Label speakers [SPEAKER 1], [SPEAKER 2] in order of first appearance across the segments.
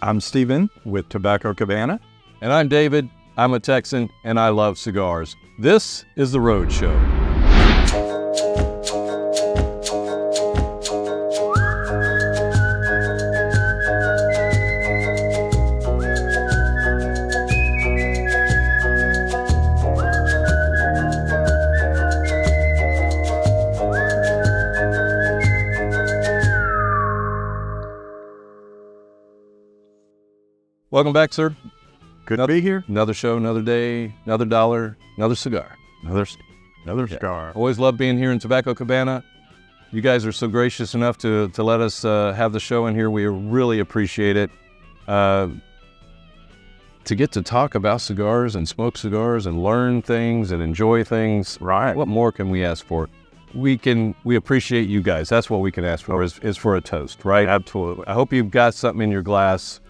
[SPEAKER 1] I'm Steven with Tobacco Cabana.
[SPEAKER 2] And I'm David. I'm a Texan, and I love cigars. This is The Roadshow. Welcome back, sir.
[SPEAKER 1] Good to be here.
[SPEAKER 2] Another show, another day, another dollar, another cigar.
[SPEAKER 1] Another cigar.
[SPEAKER 2] Always love being here in Tobacco Cabana. You guys are so gracious enough to let us have the show in here. We really appreciate it. To get to talk about cigars and smoke cigars and learn things and enjoy things.
[SPEAKER 1] Right.
[SPEAKER 2] What more can we ask for? We appreciate you guys. That's what we can ask for is for a toast, right?
[SPEAKER 1] Absolutely.
[SPEAKER 2] I hope you've got something in your glass.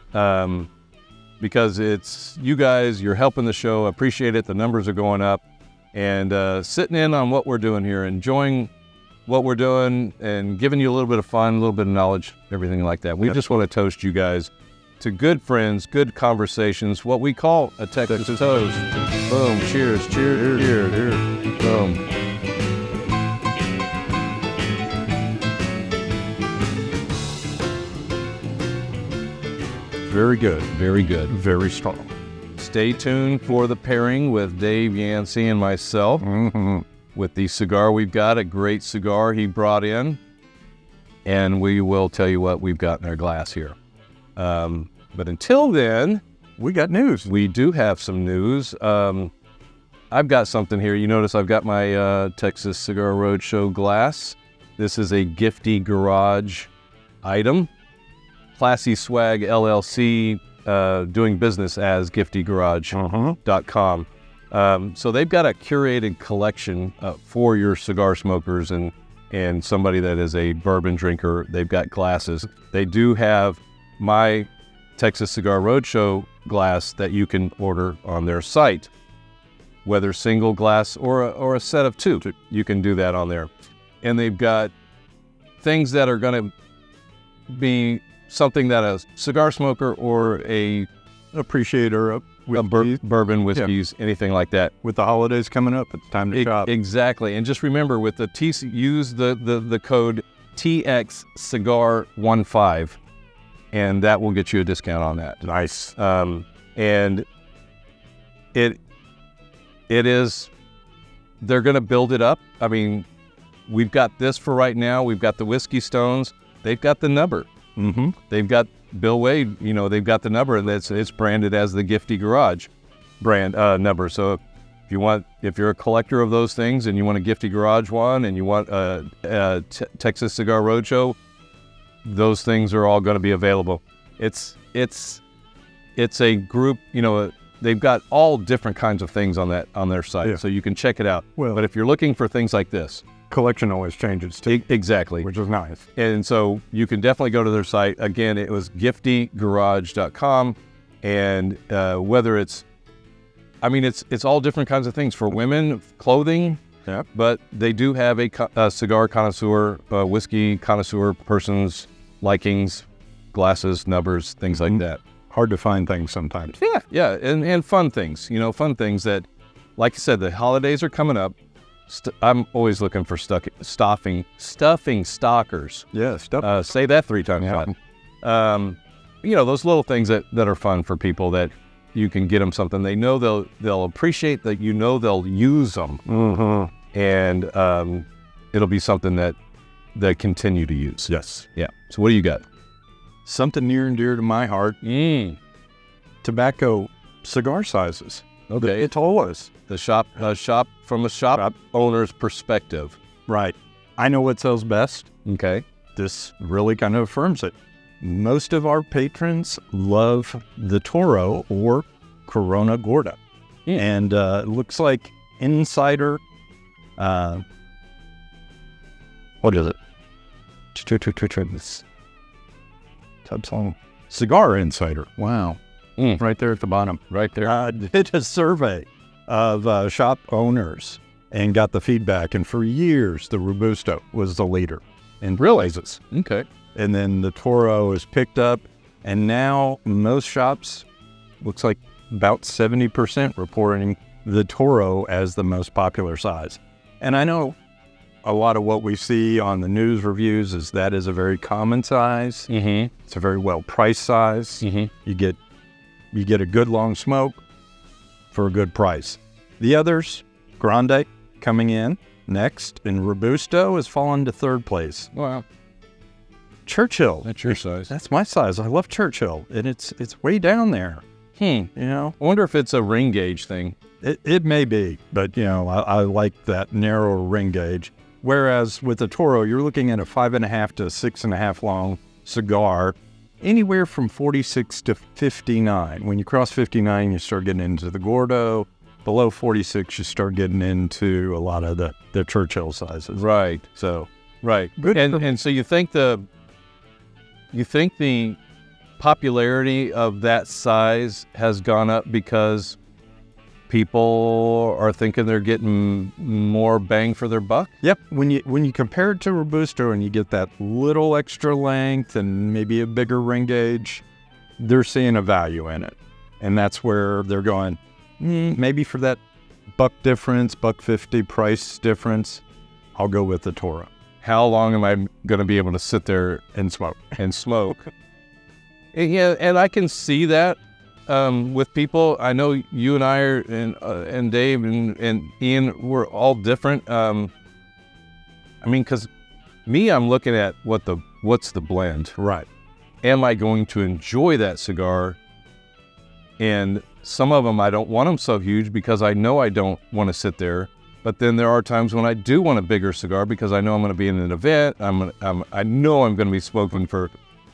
[SPEAKER 2] Because it's you guys, you're helping the show. Appreciate it. The numbers are going up. And sitting in on what we're doing here, enjoying what we're doing and giving you a little bit of fun, a little bit of knowledge, everything like that. We just want to toast you guys to good friends, good conversations, what we call a Texas toast. Boom, cheers, cheers, cheers, boom.
[SPEAKER 1] Very good.
[SPEAKER 2] Very good.
[SPEAKER 1] Very strong.
[SPEAKER 2] Stay tuned for the pairing with Dave Yancey and myself. With the cigar we've got, a great cigar he brought in. And we will tell you what we've got in our glass here. But until then,
[SPEAKER 1] we got news.
[SPEAKER 2] We do have some news. I've got something here. You notice I've got my Texas Cigar Roadshow glass. This is a Gifty Garage item. Classy Swag LLC, doing business as giftygarage.com. So they've got a curated collection for your cigar smokers and somebody that is a bourbon drinker. They've got glasses. They do have my Texas Cigar Roadshow glass that you can order on their site, whether single glass or a set of two. You can do that on there. And they've got things that are going to be something that a cigar smoker or a
[SPEAKER 1] appreciator of
[SPEAKER 2] bourbon, whiskeys, anything like that.
[SPEAKER 1] With the holidays coming up, it's time to shop.
[SPEAKER 2] Exactly. And just remember, with the use the code TXCigar15, and that will get you a discount on that.
[SPEAKER 1] Nice.
[SPEAKER 2] And it is, they're going to build it up. I mean, we've got this for right now. We've got the Whiskey Stones. They've got the number. They've got Bill Wade, they've got the number, and it's branded as the Gifty Garage brand number. So if you're a collector of those things and you want a Gifty Garage one and you want a Texas Cigar Roadshow, those things are all going to be available. It's a group, they've got all different kinds of things on their site, so you can check it out.
[SPEAKER 1] Well,
[SPEAKER 2] but if you're looking for things like this,
[SPEAKER 1] collection always changes too.
[SPEAKER 2] Exactly.
[SPEAKER 1] Which is nice.
[SPEAKER 2] And so you can definitely go to their site. Again, it was giftygarage.com. And whether it's all different kinds of things for women, clothing, but they do have a cigar connoisseur, whiskey connoisseur person's likings, glasses, numbers, things like that.
[SPEAKER 1] Hard to find things sometimes.
[SPEAKER 2] Yeah. And fun things, fun things that, like I said, the holidays are coming up. I'm always looking for stuffing stockers.
[SPEAKER 1] Yeah,
[SPEAKER 2] say that 3 times fast. Those little things that are fun for people that you can get them something they know they'll appreciate, that they'll use them, and it'll be something that they continue to use.
[SPEAKER 1] Yes.
[SPEAKER 2] Yeah. So what do you got?
[SPEAKER 1] Something near and dear to my heart. Tobacco cigar sizes.
[SPEAKER 2] Okay.
[SPEAKER 1] It's always
[SPEAKER 2] the shop from a shop owner's perspective.
[SPEAKER 1] Right. I know what sells best.
[SPEAKER 2] Okay.
[SPEAKER 1] This really kind of affirms it. Most of our patrons love the Toro or Corona Gorda. And it looks like Insider, what is it? Cigar Insider. Wow. Right there at the bottom.
[SPEAKER 2] Right there.
[SPEAKER 1] Did a survey of shop owners and got the feedback. And for years, the Robusto was the leader in
[SPEAKER 2] Really?
[SPEAKER 1] sizes.
[SPEAKER 2] Okay.
[SPEAKER 1] And then the Toro is picked up. And now most shops, looks like about 70% reporting the Toro as the most popular size. And I know a lot of what we see on the news reviews is that is a very common size.
[SPEAKER 2] Mm-hmm.
[SPEAKER 1] It's a very well-priced size.
[SPEAKER 2] Mm-hmm.
[SPEAKER 1] You get a good long smoke for a good price. The others, Grande coming in next, and Robusto has fallen to third place.
[SPEAKER 2] Wow.
[SPEAKER 1] Churchill.
[SPEAKER 2] That's your size.
[SPEAKER 1] That's my size. I love Churchill, and it's way down there.
[SPEAKER 2] You know, I wonder if it's a ring gauge thing.
[SPEAKER 1] It may be, but I like that narrow ring gauge. Whereas with the Toro, you're looking at a 5.5 to 6.5 long cigar, anywhere from 46 to 59. When you cross 59, you start getting into the Gordo. Below 46, you start getting into a lot of the Churchill sizes.
[SPEAKER 2] Right.
[SPEAKER 1] So
[SPEAKER 2] right.
[SPEAKER 1] Good
[SPEAKER 2] And so you think the popularity of that size has gone up because people are thinking they're getting more bang for their buck?
[SPEAKER 1] Yep. When you compare it to Robusto and you get that little extra length and maybe a bigger ring gauge, they're seeing a value in it. And that's where they're going, maybe for that buck difference, $1.50 price difference, I'll go with the Toro.
[SPEAKER 2] How long am I going to be able to sit there
[SPEAKER 1] And smoke.
[SPEAKER 2] and smoke? Yeah, and I can see that with people. I know you and I are, and Dave and Ian, we're all different. I mean, because I'm looking at what's the blend.
[SPEAKER 1] Right.
[SPEAKER 2] Am I going to enjoy that cigar? And some of them I don't want them so huge because I know I don't want to sit there. But then there are times when I do want a bigger cigar because I know I'm going to be in an event. I know I'm going to be smoking for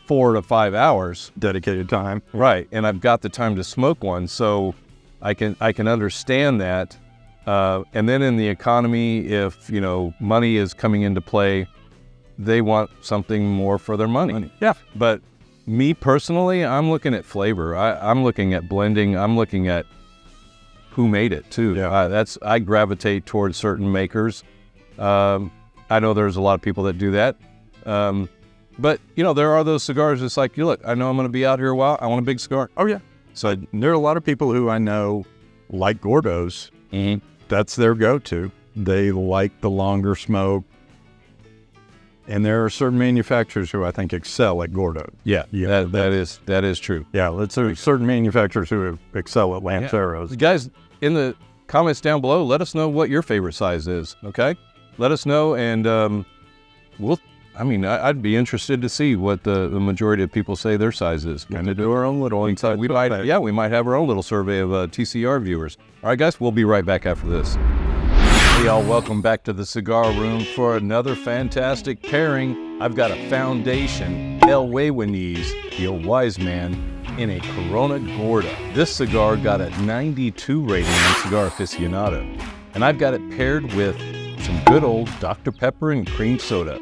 [SPEAKER 2] 4 to 5 hours.
[SPEAKER 1] Dedicated time.
[SPEAKER 2] Right. And I've got the time to smoke one. So I can understand that. And then in the economy, if, money is coming into play, they want something more for their money.
[SPEAKER 1] Yeah.
[SPEAKER 2] But me personally, I'm looking at flavor. I'm looking at blending. I'm looking at who made it too.
[SPEAKER 1] Yeah.
[SPEAKER 2] I gravitate towards certain makers. I know there's a lot of people that do that. But there are those cigars. It's like, look, I know I'm going to be out here a while. I want a big cigar.
[SPEAKER 1] Oh yeah. So there are a lot of people who I know like Gordos.
[SPEAKER 2] Mm-hmm.
[SPEAKER 1] That's their go-to. They like the longer smoke. And there are certain manufacturers who I think excel at Gordo.
[SPEAKER 2] Yeah, that is true.
[SPEAKER 1] Yeah, let's say certain manufacturers who excel at Lanceros.
[SPEAKER 2] Yeah. Guys, in the comments down below, let us know what your favorite size is, okay? Let us know, and I'd be interested to see what the majority of people say their size is.
[SPEAKER 1] Kind of do our own little inside.
[SPEAKER 2] We might have our own little survey of TCR viewers. All right, guys, we'll be right back after this. Hey, y'all, welcome back to the Cigar Room for another fantastic pairing. I've got a Foundation El Huehuenese, the old wise man, in a Corona Gorda. This cigar got a 92 rating on Cigar Aficionado, and I've got it paired with some good old Dr. Pepper and cream soda.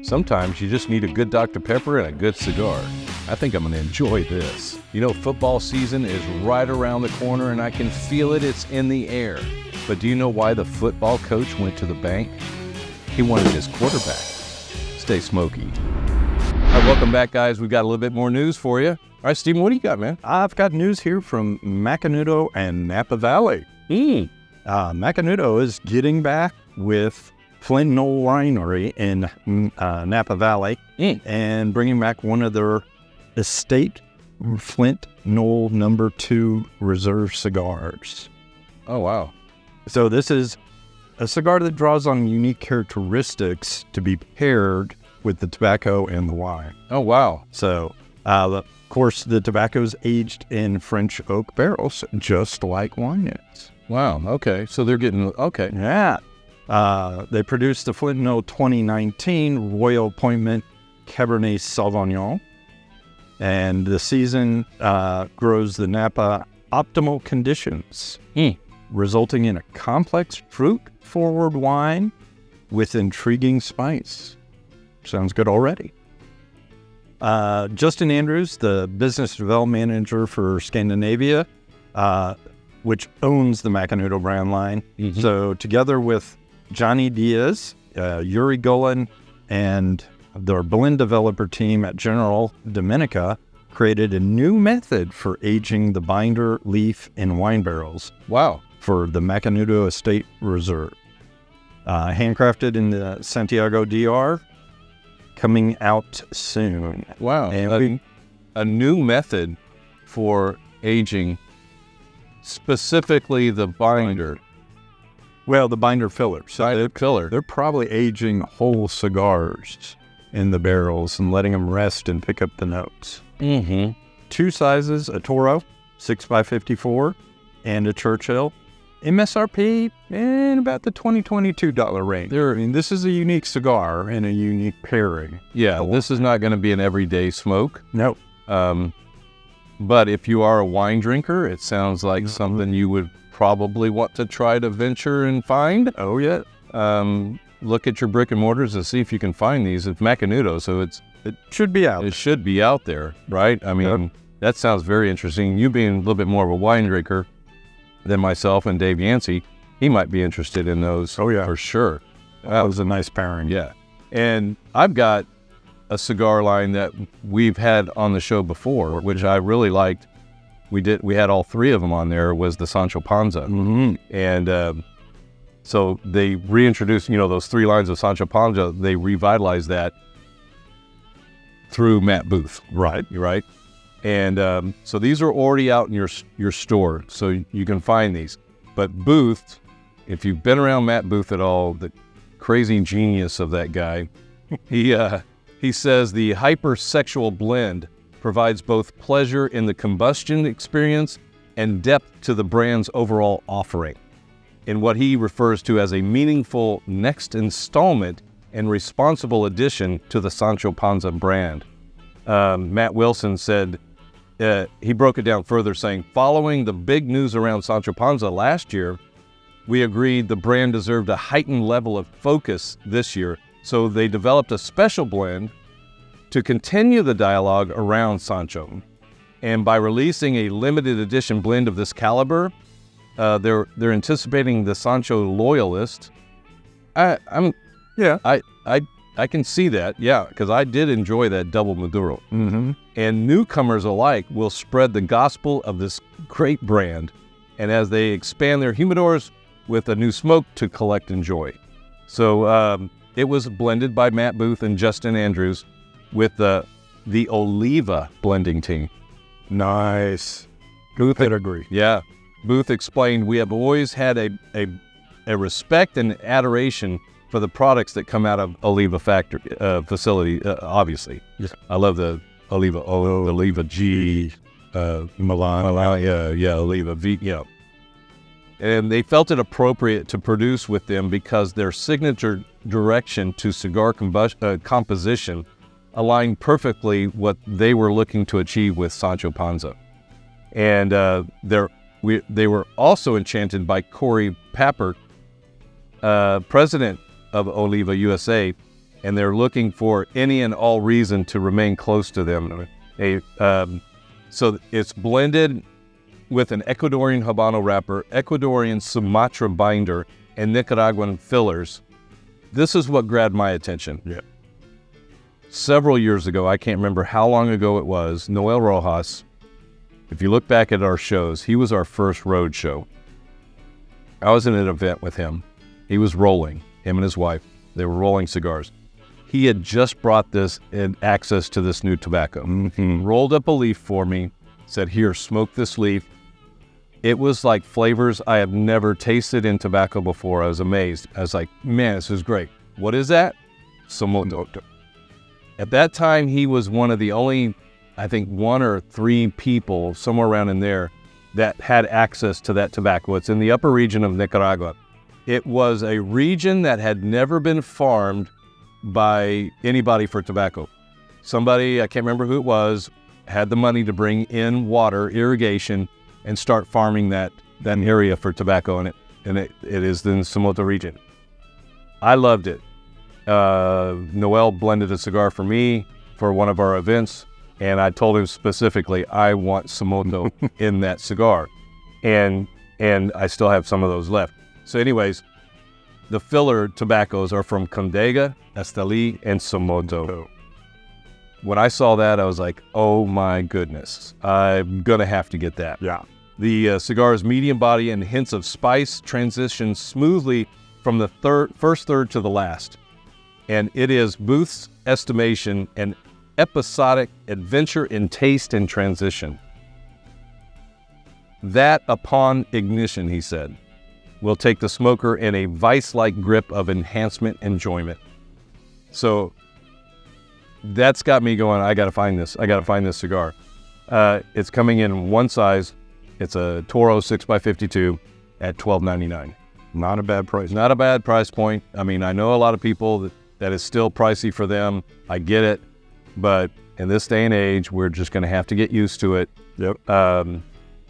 [SPEAKER 2] Sometimes you just need a good Dr. Pepper and a good cigar. I think I'm going to enjoy this. Football season is right around the corner, and I can feel it. It's in the air. But do you know why the football coach went to the bank? He wanted his quarterback. Stay smoky. All right, welcome back, guys. We've got a little bit more news for you. All right, Stephen, what do you got, man?
[SPEAKER 1] I've got news here from Macanudo and Napa Valley. Macanudo is getting back with Flint Knoll Winery in Napa Valley and bringing back one of their estate Flint Knoll No. 2 Reserve cigars.
[SPEAKER 2] Oh, wow.
[SPEAKER 1] So this is a cigar that draws on unique characteristics to be paired with the tobacco and the wine.
[SPEAKER 2] Oh, wow.
[SPEAKER 1] So, of course, the tobacco is aged in French oak barrels, just like wine is.
[SPEAKER 2] Wow. Okay. So they're getting, okay.
[SPEAKER 1] Yeah. They produced the Flint Knoll 2019 Royal Appointment Cabernet Sauvignon. And the season grows the Napa optimal conditions, resulting in a complex fruit-forward wine with intriguing spice. Sounds good already. Justin Andrews, the business development manager for Scandinavia, which owns the Macanudo brand line. Mm-hmm. So together with Johnny Diaz, Yuri Golan, and their blend developer team at General Dominica, created a new method for aging the binder, leaf, and wine barrels.
[SPEAKER 2] Wow.
[SPEAKER 1] For the Macanudo Estate Reserve. Handcrafted in the Santiago DR, coming out soon.
[SPEAKER 2] Wow.
[SPEAKER 1] And
[SPEAKER 2] a new method for aging, specifically the binder.
[SPEAKER 1] Well, the binder filler. So
[SPEAKER 2] Binder filler.
[SPEAKER 1] they're probably aging whole cigars in the barrels and letting them rest and pick up the notes.
[SPEAKER 2] Mm-hmm.
[SPEAKER 1] 2 sizes, a Toro, 6x54, and a Churchill. MSRP in about the $22 range. I mean, this is a unique cigar and a unique pairing.
[SPEAKER 2] Yeah, this is not going to be an everyday smoke.
[SPEAKER 1] No.
[SPEAKER 2] But if you are a wine drinker, it sounds like something you would probably want to try to venture and find.
[SPEAKER 1] Oh, yeah.
[SPEAKER 2] Look at your brick and mortars and see if you can find these. It's Macanudo, so it
[SPEAKER 1] should be out.
[SPEAKER 2] It should be out there, right? I mean, that sounds very interesting. You being a little bit more of a wine drinker than myself and Dave Yancey, he might be interested in those.
[SPEAKER 1] Oh, yeah.
[SPEAKER 2] For sure.
[SPEAKER 1] That was a nice pairing.
[SPEAKER 2] Yeah. And I've got a cigar line that we've had on the show before, which I really liked. We had all 3 of them on there, was the Sancho Panza.
[SPEAKER 1] Mm-hmm.
[SPEAKER 2] And so they reintroduced, those 3 lines of Sancho Panza, they revitalized that through Matt Booth.
[SPEAKER 1] Right.
[SPEAKER 2] Right? And so these are already out in your store, so you can find these. But Booth, if you've been around Matt Booth at all, the crazy genius of that guy, he says the hypersexual blend provides both pleasure in the combustion experience and depth to the brand's overall offering, in what he refers to as a meaningful next installment and responsible addition to the Sancho Panza brand. Matt Wilson said, he broke it down further, saying, following the big news around Sancho Panza last year, we agreed the brand deserved a heightened level of focus this year, so they developed a special blend to continue the dialogue around Sancho. And by releasing a limited edition blend of this caliber, they're anticipating the Sancho loyalist. I can see that, yeah, because I did enjoy that double Maduro.
[SPEAKER 1] Mm-hmm.
[SPEAKER 2] And newcomers alike will spread the gospel of this great brand, and as they expand their humidors with a new smoke to collect and enjoy. So it was blended by Matt Booth and Justin Andrews with the Oliva blending team.
[SPEAKER 1] Nice. Booth would agree.
[SPEAKER 2] Yeah. Booth explained, we have always had a respect and adoration for the products that come out of Oliva factory facility, obviously.
[SPEAKER 1] Yes.
[SPEAKER 2] I love the Oliva G,
[SPEAKER 1] Milan.
[SPEAKER 2] Oliva V, yeah. And they felt it appropriate to produce with them because their signature direction to cigar composition aligned perfectly what they were looking to achieve with Sancho Panza. And they were also enchanted by Corey Papert, president of Oliva USA, and they're looking for any and all reason to remain close to them. So it's blended with an Ecuadorian Habano wrapper, Ecuadorian Sumatra binder, and Nicaraguan fillers. This is what grabbed my attention.
[SPEAKER 1] Yeah.
[SPEAKER 2] Several years ago, I can't remember how long ago it was, Noel Rojas, if you look back at our shows, he was our first road show. I was in an event with him. He was rolling, him and his wife. They were rolling cigars. He had just brought this and access to this new tobacco.
[SPEAKER 1] Mm-hmm.
[SPEAKER 2] Rolled up a leaf for me, said, here, smoke this leaf. It was like flavors I have never tasted in tobacco before. I was amazed. I was like, man, this is great. What is that? Somoto. At that time, he was one of the only, I think, 1 or 3 people, somewhere around in there, that had access to that tobacco. It's in the upper region of Nicaragua. It was a region that had never been farmed by anybody for tobacco. Somebody, I can't remember who it was, had the money to bring in water, irrigation, and start farming that area for tobacco, and it is in the Somoto region. I loved it. Noel blended a cigar for me for one of our events, and I told him specifically, I want Somoto in that cigar. And I still have some of those left. So anyways, the filler tobaccos are from Condega, Esteli, and Somoto. when I saw that, I was like, oh my goodness, I'm going to have to get that.
[SPEAKER 1] Yeah.
[SPEAKER 2] The cigar's medium body and hints of spice transition smoothly from the first third to the last. And it is Booth's estimation an episodic adventure in taste and transition. That upon ignition, he said, will take the smoker in a vice-like grip of enhancement enjoyment. So that's got me going, I got to find this. I got to find this cigar. It's coming in one size. It's a Toro 6x52 at $12.99.
[SPEAKER 1] Not a bad price.
[SPEAKER 2] Not a bad price point. I mean, I know a lot of people that is still pricey for them. I get it. But in this day and age, we're just going to have to get used to it.
[SPEAKER 1] Yep.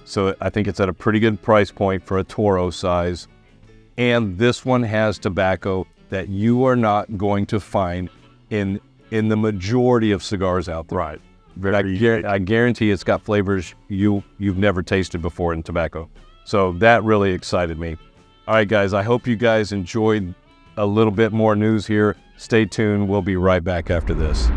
[SPEAKER 2] So I think it's at a pretty good price point for a Toro size. And this one has tobacco that you are not going to find in the majority of cigars out there.
[SPEAKER 1] Right.
[SPEAKER 2] I guarantee it's got flavors you've never tasted before in tobacco. So that really excited me. All right, guys, I hope you guys enjoyed a little bit more news here. Stay tuned. We'll be right back after this.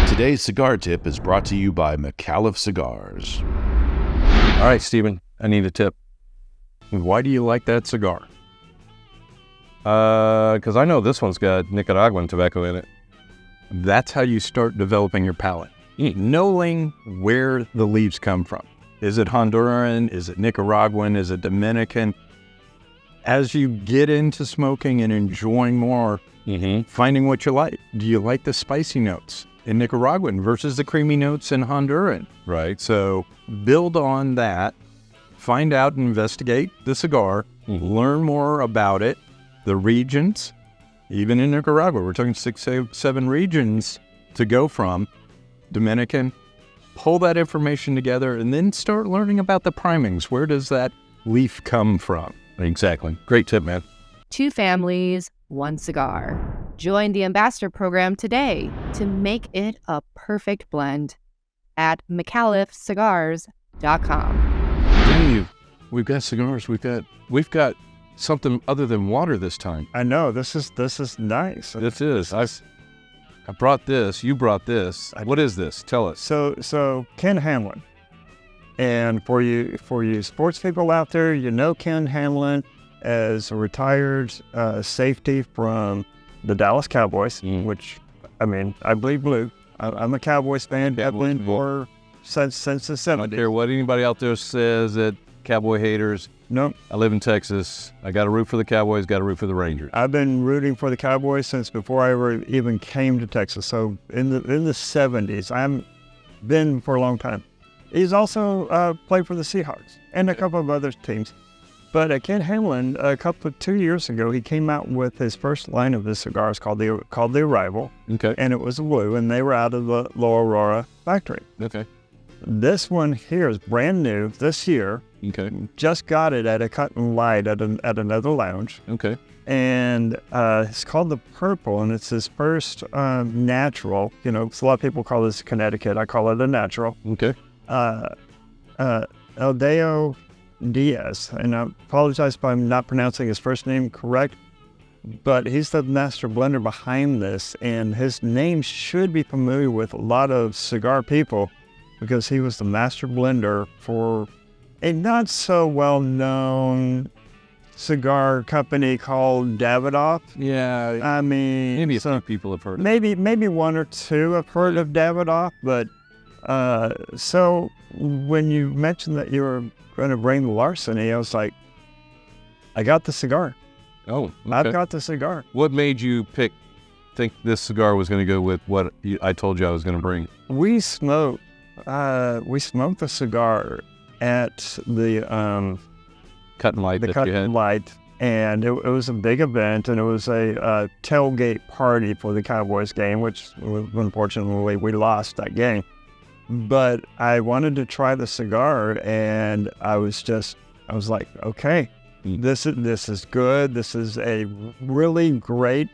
[SPEAKER 3] Today's Cigar Tip is brought to you by McAuliffe Cigars.
[SPEAKER 2] All right, Stephen, I need a tip.
[SPEAKER 1] Why do you like that cigar?
[SPEAKER 2] Because I know this one's got Nicaraguan tobacco in it.
[SPEAKER 1] That's how you start developing your palate. Knowing where the leaves come from. Is it Honduran? Is it Nicaraguan? Is it Dominican? As you get into smoking and enjoying more, finding what you like. Do you like the spicy notes in Nicaraguan versus the creamy notes in Honduran?
[SPEAKER 2] Right.
[SPEAKER 1] So build on that. Find out and investigate the cigar. Learn more about it. The regions. Even in Nicaragua, we're talking 6, 7 regions to go from. Dominican. Pull that information together and then start learning about the primings. Where does that leaf come from?
[SPEAKER 2] Exactly. Great tip, man.
[SPEAKER 4] 2 families, 1 cigar. Join the Ambassador Program today to make it a perfect blend at McAuliffeCigars.com.
[SPEAKER 2] Dang you. We've got cigars. We've got something other than water this time.
[SPEAKER 5] I know. This is nice.
[SPEAKER 2] This is. I brought this. You brought this. What is this? Tell us.
[SPEAKER 5] So Ken Hamlin. And for you sports people out there, you know Ken Hamlin as a retired safety from the Dallas Cowboys, which, I mean, I bleed blue. I'm a Cowboys fan. I've been for since the 70s.
[SPEAKER 2] I don't care what anybody out there says that Cowboy haters.
[SPEAKER 5] Nope.
[SPEAKER 2] I live in Texas. I got to root for the Cowboys, got to root for the Rangers.
[SPEAKER 5] I've been rooting for the Cowboys since before I ever even came to Texas. So in the 70s, I've been for a long time. He's also played for the Seahawks and a couple of other teams. But Ken Hamlin, 2 years ago, he came out with his first line of his cigars called the Arrival.
[SPEAKER 2] Okay.
[SPEAKER 5] And it was blue, and they were out of the La Aurora factory.
[SPEAKER 2] Okay.
[SPEAKER 5] This one here is brand new this year.
[SPEAKER 2] Okay.
[SPEAKER 5] Just got it at a Cut and Light at another lounge.
[SPEAKER 2] Okay.
[SPEAKER 5] And it's called the Purple, and it's his first natural. You know, a lot of people call this Connecticut. I call it a natural.
[SPEAKER 2] Okay.
[SPEAKER 5] Eldeo Diaz, and I apologize if I'm not pronouncing his first name correct, but he's the master blender behind this, and his name should be familiar with a lot of cigar people because he was the master blender for a not so well-known cigar company called Davidoff.
[SPEAKER 2] Yeah.
[SPEAKER 5] I mean,
[SPEAKER 2] maybe a few people have heard of
[SPEAKER 5] it. Maybe 1 or 2 have heard of Davidoff, but so when you mentioned that you were going to bring the Larceny, I was like, I got the cigar.
[SPEAKER 2] Oh, okay.
[SPEAKER 5] I've got the cigar.
[SPEAKER 2] What made you think this cigar was going to go with what I told you I was going to bring?
[SPEAKER 5] We smoked the cigar at the
[SPEAKER 2] Cut and Light.
[SPEAKER 5] The Cut and Light, and it was a big event, and it was a tailgate party for the Cowboys game, which unfortunately we lost that game. But I wanted to try the cigar, and I was like, okay, this is good. This is a really great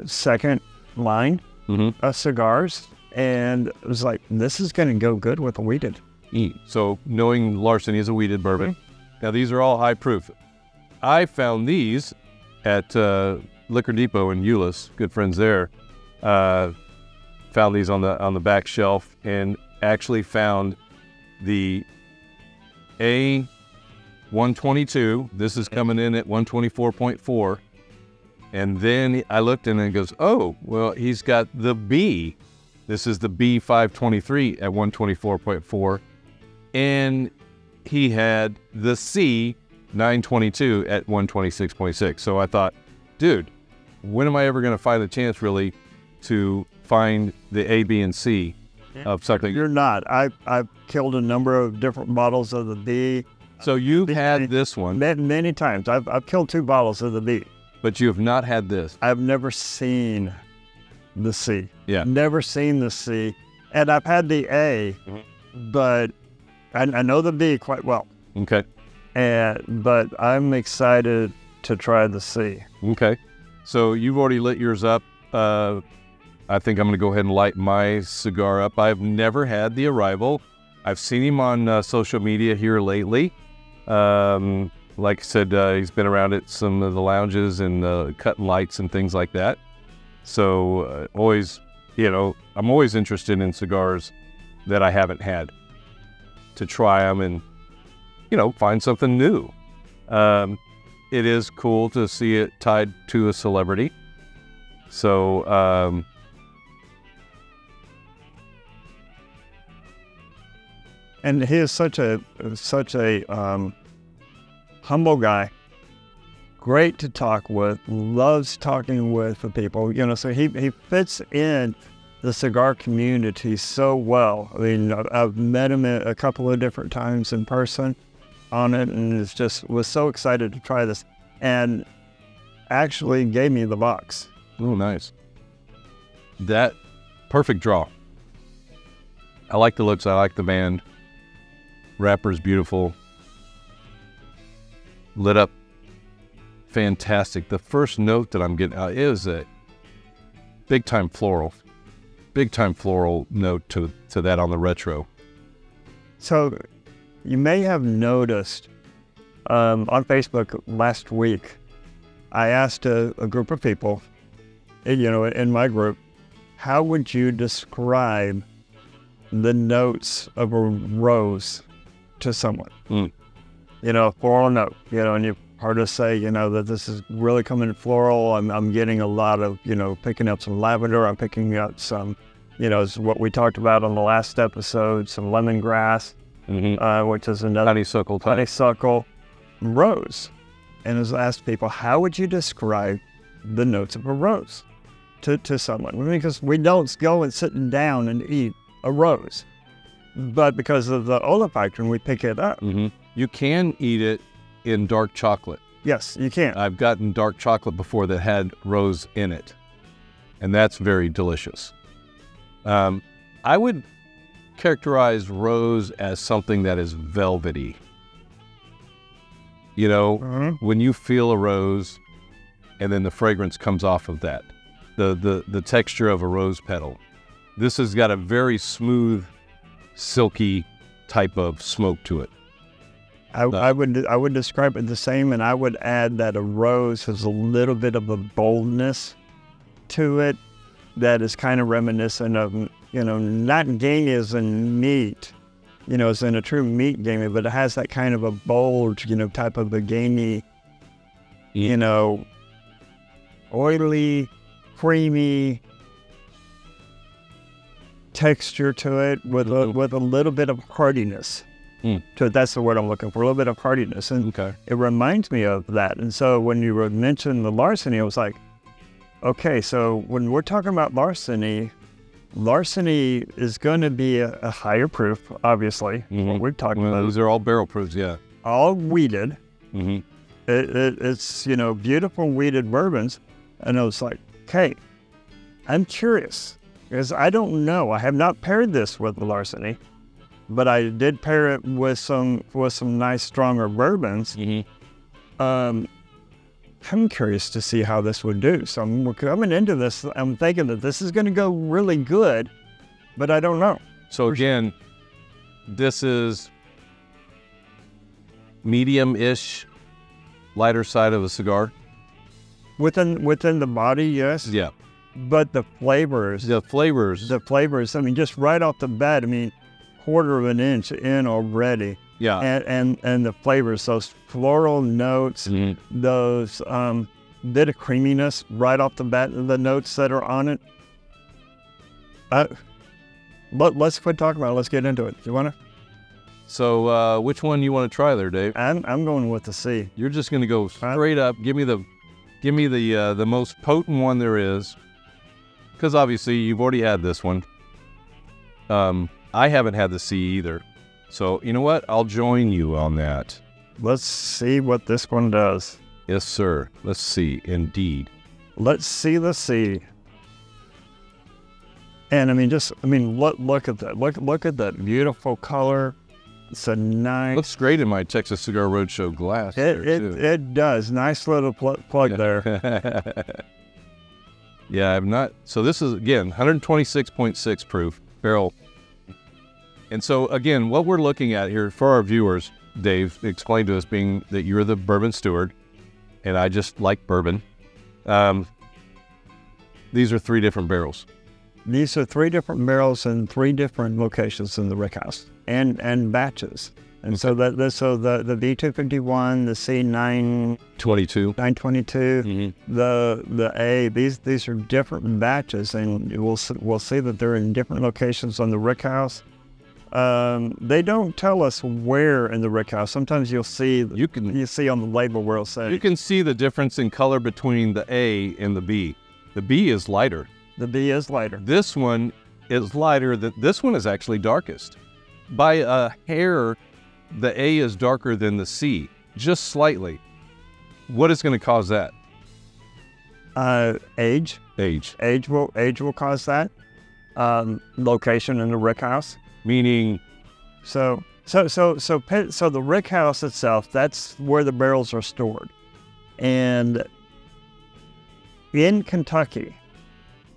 [SPEAKER 5] second line of cigars, and it was like, this is going to go good with a wheated.
[SPEAKER 2] So knowing Larceny is a wheated bourbon, now these are all high proof. I found these at Liquor Depot in Euless, good friends there. Found these on the back shelf, and actually found the A122. This is coming in at 124.4. And then I looked and it goes, oh, well, he's got the B. This is the B523 at 124.4. And he had the C922 at 126.6. So I thought, dude, when am I ever going to find the chance really to find the A, B, and C of something?
[SPEAKER 5] You're not. I've killed a number of different bottles of the B.
[SPEAKER 2] So you've had this one.
[SPEAKER 5] Many times. I've killed 2 bottles of the B.
[SPEAKER 2] But you have not had this.
[SPEAKER 5] I've never seen the C.
[SPEAKER 2] Yeah.
[SPEAKER 5] Never seen the C. And I've had the A, but I know the B quite well.
[SPEAKER 2] Okay.
[SPEAKER 5] But I'm excited to try the C.
[SPEAKER 2] Okay. So you've already lit yours up. I think I'm going to go ahead and light my cigar up. I've never had the Arrival. I've seen him on social media here lately. Like I said, he's been around at some of the lounges and cutting lights and things like that. So always, I'm always interested in cigars that I haven't had, to try them and, find something new. It is cool to see it tied to a celebrity. So,
[SPEAKER 5] and he is such a humble guy, great to talk with, loves talking with the people, so he fits in the cigar community so well. I mean, I've met him a couple of different times in person on it, and was so excited to try this, and actually gave me the box.
[SPEAKER 2] Oh, nice. That perfect draw. I like the looks. I like the band. Wrapper's beautiful. Lit up. Fantastic. The first note that I'm getting is a big time floral note to that on the retro.
[SPEAKER 5] So you may have noticed on Facebook last week, I asked a group of people, in my group, how would you describe the notes of a rose to someone? Floral note, and you've heard us say, that this is really coming floral. I'm getting a lot of, picking up some lavender. I'm picking up some, what we talked about on the last episode, some lemongrass, which is another honeysuckle, rose. And as I asked people, how would you describe the notes of a rose to someone? Because we don't go and sit down and eat a rose, but because of the olfactory, we pick it up.
[SPEAKER 2] You can eat it in dark chocolate.
[SPEAKER 5] Yes, you can.
[SPEAKER 2] I've gotten dark chocolate before that had rose in it, and that's very delicious. I would characterize rose as something that is velvety. When you feel a rose and then the fragrance comes off of that, the texture of a rose petal. This has got a very smooth, silky type of smoke to it.
[SPEAKER 5] I would describe it the same, and I would add that a rose has a little bit of a boldness to it that is kind of reminiscent of, not gamey as in meat, as in a true meat gamey, but it has that kind of a bold, type of a gamey, oily, creamy texture to it with a little bit of hardiness. So that's the word I'm looking for, a little bit of hardiness. And it reminds me of that. And so when you mentioned the Larceny, I was like, okay, so when we're talking about Larceny is going to be a higher proof, obviously. What we're talking about.
[SPEAKER 2] These are all barrel proofs, yeah.
[SPEAKER 5] All wheated. It's, beautiful wheated bourbons. And I was like, okay, I'm curious, because I don't know. I have not paired this with the Larceny, but I did pair it with some nice stronger bourbons. I'm curious to see how this would do. So I'm coming into this, I'm thinking that this is going to go really good, but I don't know.
[SPEAKER 2] So again, this is medium-ish, lighter side of a cigar.
[SPEAKER 5] Within the body, yes.
[SPEAKER 2] Yeah.
[SPEAKER 5] But the flavors. I mean, just right off the bat, I mean, quarter of an inch in already.
[SPEAKER 2] Yeah.
[SPEAKER 5] And the flavors, those floral notes, those bit of creaminess right off the bat, the notes that are on it. Let's quit talking about it. Let's get into it. Do you want to?
[SPEAKER 2] So which one you want to try there, Dave?
[SPEAKER 5] I'm going with the C.
[SPEAKER 2] You're just going to go straight up. Give me the most potent one there is, because obviously you've already had this one. I haven't had the C either. So you know what? I'll join you on that.
[SPEAKER 5] Let's see what this one does.
[SPEAKER 2] Yes, sir. Let's see. Indeed.
[SPEAKER 5] Let's see the C. And look at that. Look at that beautiful color. It's a nice.
[SPEAKER 2] Looks great in my Texas Cigar Roadshow glass.
[SPEAKER 5] It does. Nice little plug there.
[SPEAKER 2] Yeah, I've not. So this is again 126.6 proof barrel. And so again, what we're looking at here for our viewers, Dave explained to us, being that you're the bourbon steward, and I just like bourbon. These are 3 different barrels.
[SPEAKER 5] These are 3 different barrels in 3 different locations in the rickhouse and batches. And so the B523, the C922, the A, these are different batches, and we'll see that they're in different locations on the rickhouse. They don't tell us where in the rickhouse. Sometimes you'll see on the label where it'll say.
[SPEAKER 2] You can see the difference in color between the A and the B. The B is lighter.
[SPEAKER 5] The B is lighter.
[SPEAKER 2] This one is lighter. This one is actually darkest. By a hair, the A is darker than the C, just slightly. What is going to cause that?
[SPEAKER 5] Age. Age will cause that. Location in the rickhouse.
[SPEAKER 2] Meaning,
[SPEAKER 5] so the rickhouse itself, that's where the barrels are stored. And in Kentucky,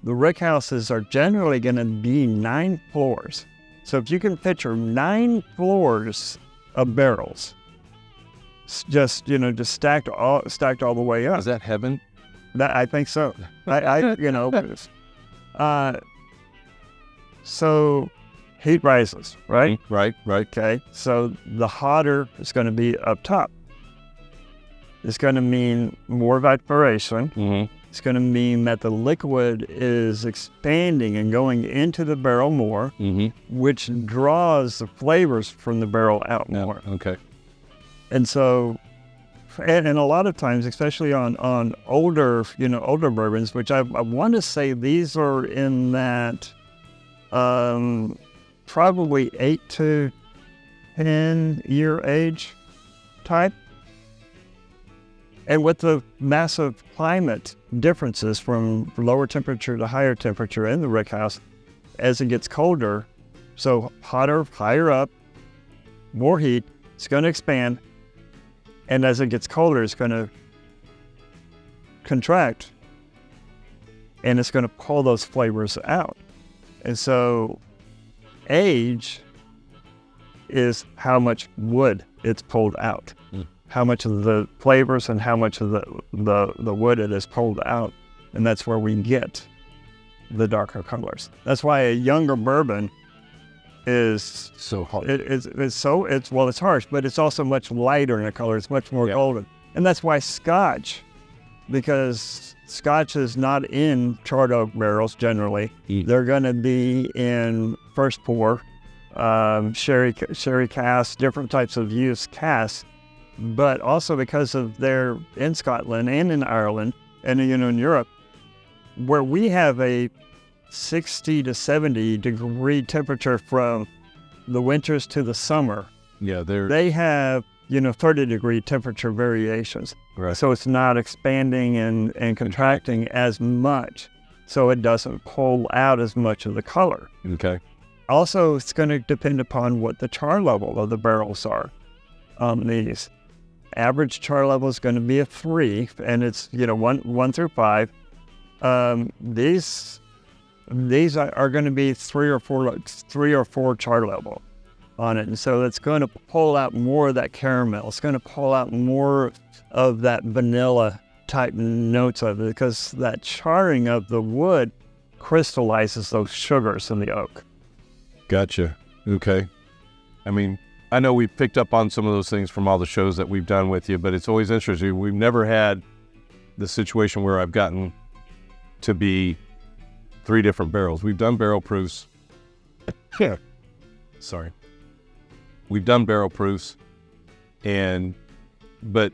[SPEAKER 5] the rickhouses are generally going to be 9 floors. So if you can picture 9 floors of barrels, just stacked all the way up.
[SPEAKER 2] Is that heaven?
[SPEAKER 5] I think so. So heat rises, right?
[SPEAKER 2] Right.
[SPEAKER 5] Okay. So the hotter is going to be up top. It's going to mean more evaporation.
[SPEAKER 2] Mm-hmm.
[SPEAKER 5] It's going to mean that the liquid is expanding and going into the barrel more, which draws the flavors from the barrel out more.
[SPEAKER 2] Okay.
[SPEAKER 5] And so, and a lot of times, especially on older bourbons, which I want to say these are in that probably 8 to 10 year age type. And with the massive climate differences from lower temperature to higher temperature in the rickhouse, as it gets colder, so hotter, higher up, more heat, it's going to expand. And as it gets colder, it's going to contract. And it's going to pull those flavors out. And so age is how much wood it's pulled out. How much of the flavors and how much of the wood it is pulled out. And that's where we get the darker colors. That's why a younger bourbon is
[SPEAKER 2] so hard.
[SPEAKER 5] It's harsh, but it's also much lighter in color. It's much more golden. And that's why Scotch, because Scotch is not in charred oak barrels generally. They're going to be in first pour, sherry casks, different types of used casks. But also because of they're in Scotland and in Ireland and in Europe, where we have a 60 to 70 degree temperature from the winters to the summer.
[SPEAKER 2] Yeah,
[SPEAKER 5] they have 30 degree temperature variations.
[SPEAKER 2] Right.
[SPEAKER 5] So it's not expanding and contracting as much, so it doesn't pull out as much of the color.
[SPEAKER 2] Okay.
[SPEAKER 5] Also, it's going to depend upon what the char level of the barrels are on these. Average char level is going to be a 3, and it's 1 through 5. These are going to be 3 or 4 char level on it, and so it's going to pull out more of that caramel. It's going to pull out more of that vanilla type notes of it, because that charring of the wood crystallizes those sugars in the oak.
[SPEAKER 2] Gotcha. Okay. I mean, I know we've picked up on some of those things from all the shows that we've done with you, but it's always interesting. We've never had the situation where I've gotten to be 3 different barrels. We've done barrel proofs.
[SPEAKER 5] Yeah.
[SPEAKER 2] Sorry. We've done barrel proofs, but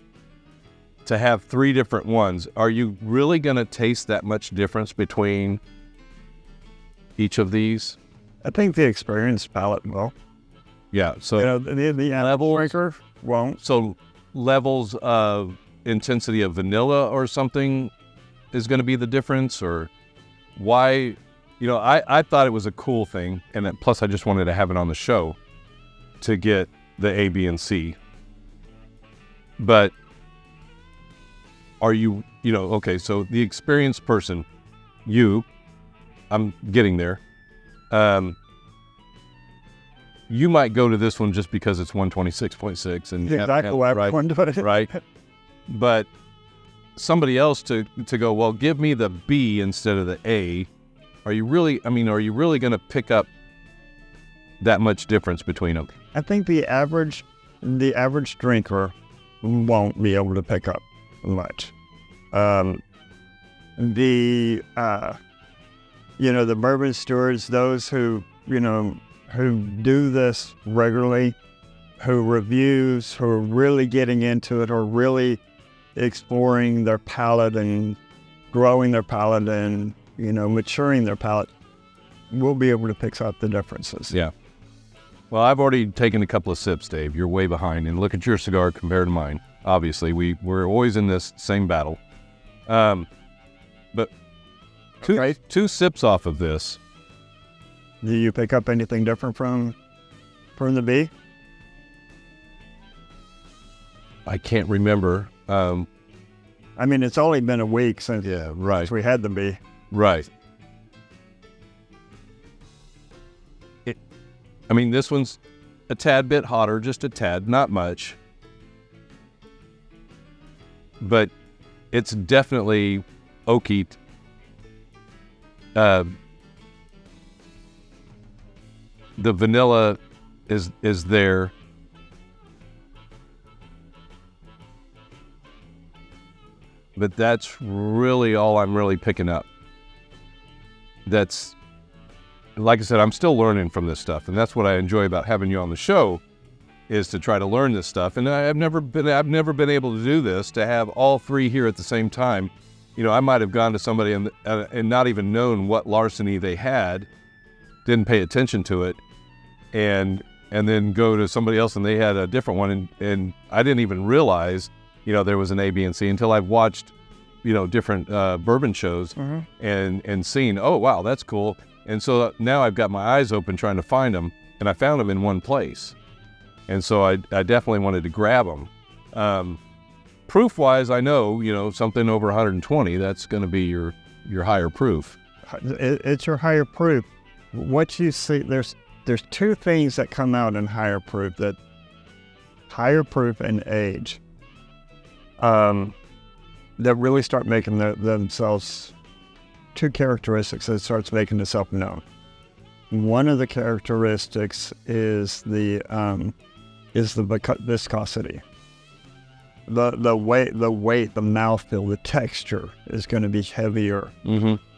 [SPEAKER 2] to have 3 different ones, are you really going to taste that much difference between each of these?
[SPEAKER 5] I think the experienced palate will.
[SPEAKER 2] Yeah. So
[SPEAKER 5] the
[SPEAKER 2] levels
[SPEAKER 5] drinker won't.
[SPEAKER 2] So levels of intensity of vanilla or something is going to be the difference, or why? I thought it was a cool thing, and plus I just wanted to have it on the show to get the A, B, and C. But are you, okay, so the experienced person, I'm getting there. You might go to this one just because it's 126.6 and
[SPEAKER 5] exactly why everyone does it.
[SPEAKER 2] Right. But somebody else to go, well, give me the B instead of the A. Are you really going to pick up that much difference between them?
[SPEAKER 5] I think the average drinker won't be able to pick up much. The bourbon stewards, those who do this regularly, who reviews, who are really getting into it, or really exploring their palate and growing their palate and, maturing their palate, will be able to pick up the differences.
[SPEAKER 2] Yeah. Well, I've already taken a couple of sips, Dave. You're way behind. And look at your cigar compared to mine. Obviously, we're always in this same battle. But two sips off of this.
[SPEAKER 5] Do you pick up anything different from the B?
[SPEAKER 2] I can't remember.
[SPEAKER 5] It's only been a week since we had the B.
[SPEAKER 2] Right. This one's a tad bit hotter, just a tad, not much. But it's definitely oaky. The vanilla is there. But that's really all I'm really picking up. That's, like I said, I'm still learning from this stuff, and that's what I enjoy about having you on the show, is to try to learn this stuff. And I've never been able to do this, to have all 3 here at the same time. I might have gone to somebody and not even known what Larceny they had, didn't pay attention to it, and then go to somebody else and they had a different one, and I didn't even realize, there was an A, B, and C until I've watched, different bourbon shows and seen, oh, wow, that's cool. And so now I've got my eyes open trying to find them, and I found them in one place. And so I definitely wanted to grab them. Proof-wise, I know, something over 120, that's going to be your higher proof.
[SPEAKER 5] It's your higher proof. What you see, there's 2 things that come out in higher proof, that higher proof and age, that really start making themselves 2 characteristics that starts making itself known. One of the characteristics is the viscosity. The weight, the mouthfeel, the texture is going to be heavier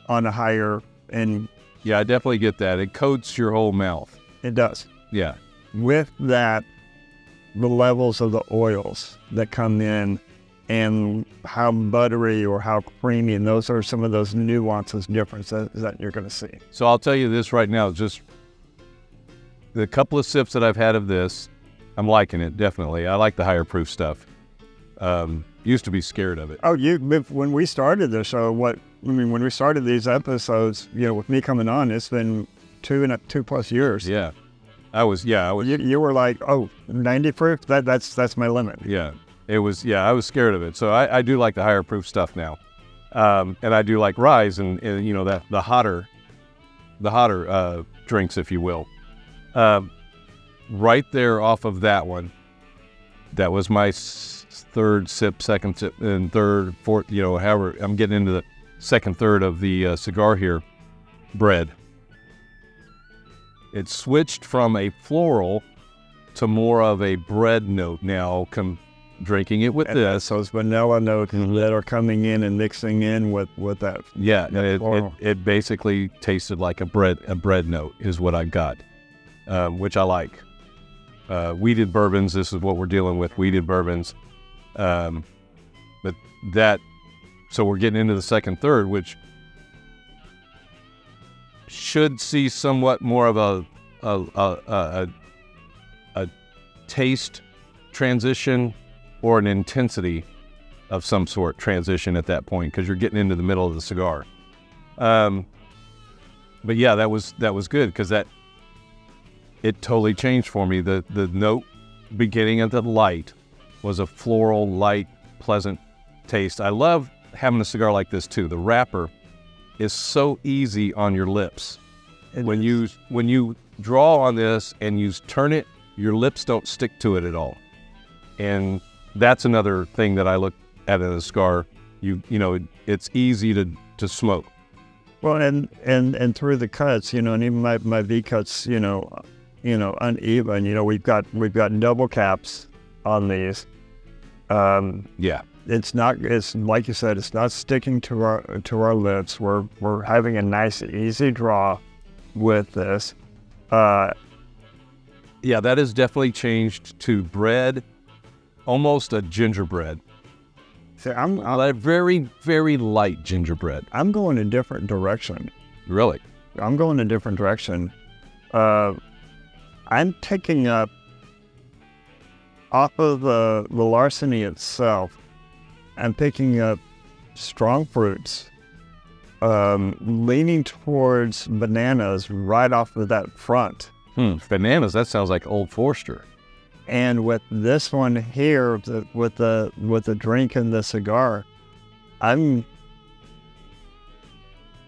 [SPEAKER 5] on a higher end.
[SPEAKER 2] Yeah, I definitely get that. It coats your whole mouth.
[SPEAKER 5] It does.
[SPEAKER 2] Yeah.
[SPEAKER 5] With that, the levels of the oils that come in, and how buttery or how creamy, and those are some of those nuances, differences that you're going to see.
[SPEAKER 2] So I'll tell you this right now, just the couple of sips that I've had of this, I'm liking it, definitely. I like the higher proof stuff. Used to be scared of it.
[SPEAKER 5] Oh, when we started the show, when we started these episodes, with me coming on, it's been 2+ years.
[SPEAKER 2] Yeah. I was.
[SPEAKER 5] You were like, 90 proof? That's my limit.
[SPEAKER 2] Yeah. It was, I was scared of it. So I do like the higher proof stuff now. And I do like rye and you know, that the hotter drinks, if you will. Right there off of that one, that was my third sip, second sip, and third, fourth, you know, however, I'm getting into the second third of the cigar here, bread. It switched from a floral to more of a bread note now, drinking it with this.
[SPEAKER 5] So it's vanilla notes that are coming in and mixing in with that.
[SPEAKER 2] Yeah,
[SPEAKER 5] that
[SPEAKER 2] it basically tasted like a bread note is what I got, which I like. Wheated bourbons, this is what we're dealing with, wheated bourbons. But that, so we're getting into the second third, which should see somewhat more of a taste transition or an intensity of some sort transition at that point, because you're getting into the middle of the cigar. But yeah, that was good, because it totally changed for me. The note beginning at the light was a floral, light, pleasant taste. I love having a cigar like this too. The wrapper is so easy on your lips. When you draw on this and you turn it, your lips don't stick to it at all. And that's another thing that I look at in a cigar. You know, it's easy to smoke.
[SPEAKER 5] Well, and through the cuts, you know, and even my V cuts, you know, uneven. You know, we've got double caps on these.
[SPEAKER 2] Yeah.
[SPEAKER 5] It's like you said, it's not sticking to our lips. We're having a nice, easy draw with this.
[SPEAKER 2] Yeah, that has definitely changed to bread, almost a gingerbread.
[SPEAKER 5] See, I'm
[SPEAKER 2] a very, very light gingerbread.
[SPEAKER 5] I'm going a different direction.
[SPEAKER 2] Really?
[SPEAKER 5] I'm going a different direction. I'm picking up off of the Larceny itself. I'm picking up strong fruits, leaning towards bananas right off of that front.
[SPEAKER 2] Bananas, that sounds like Old Forester.
[SPEAKER 5] And with this one here, with the drink and the cigar,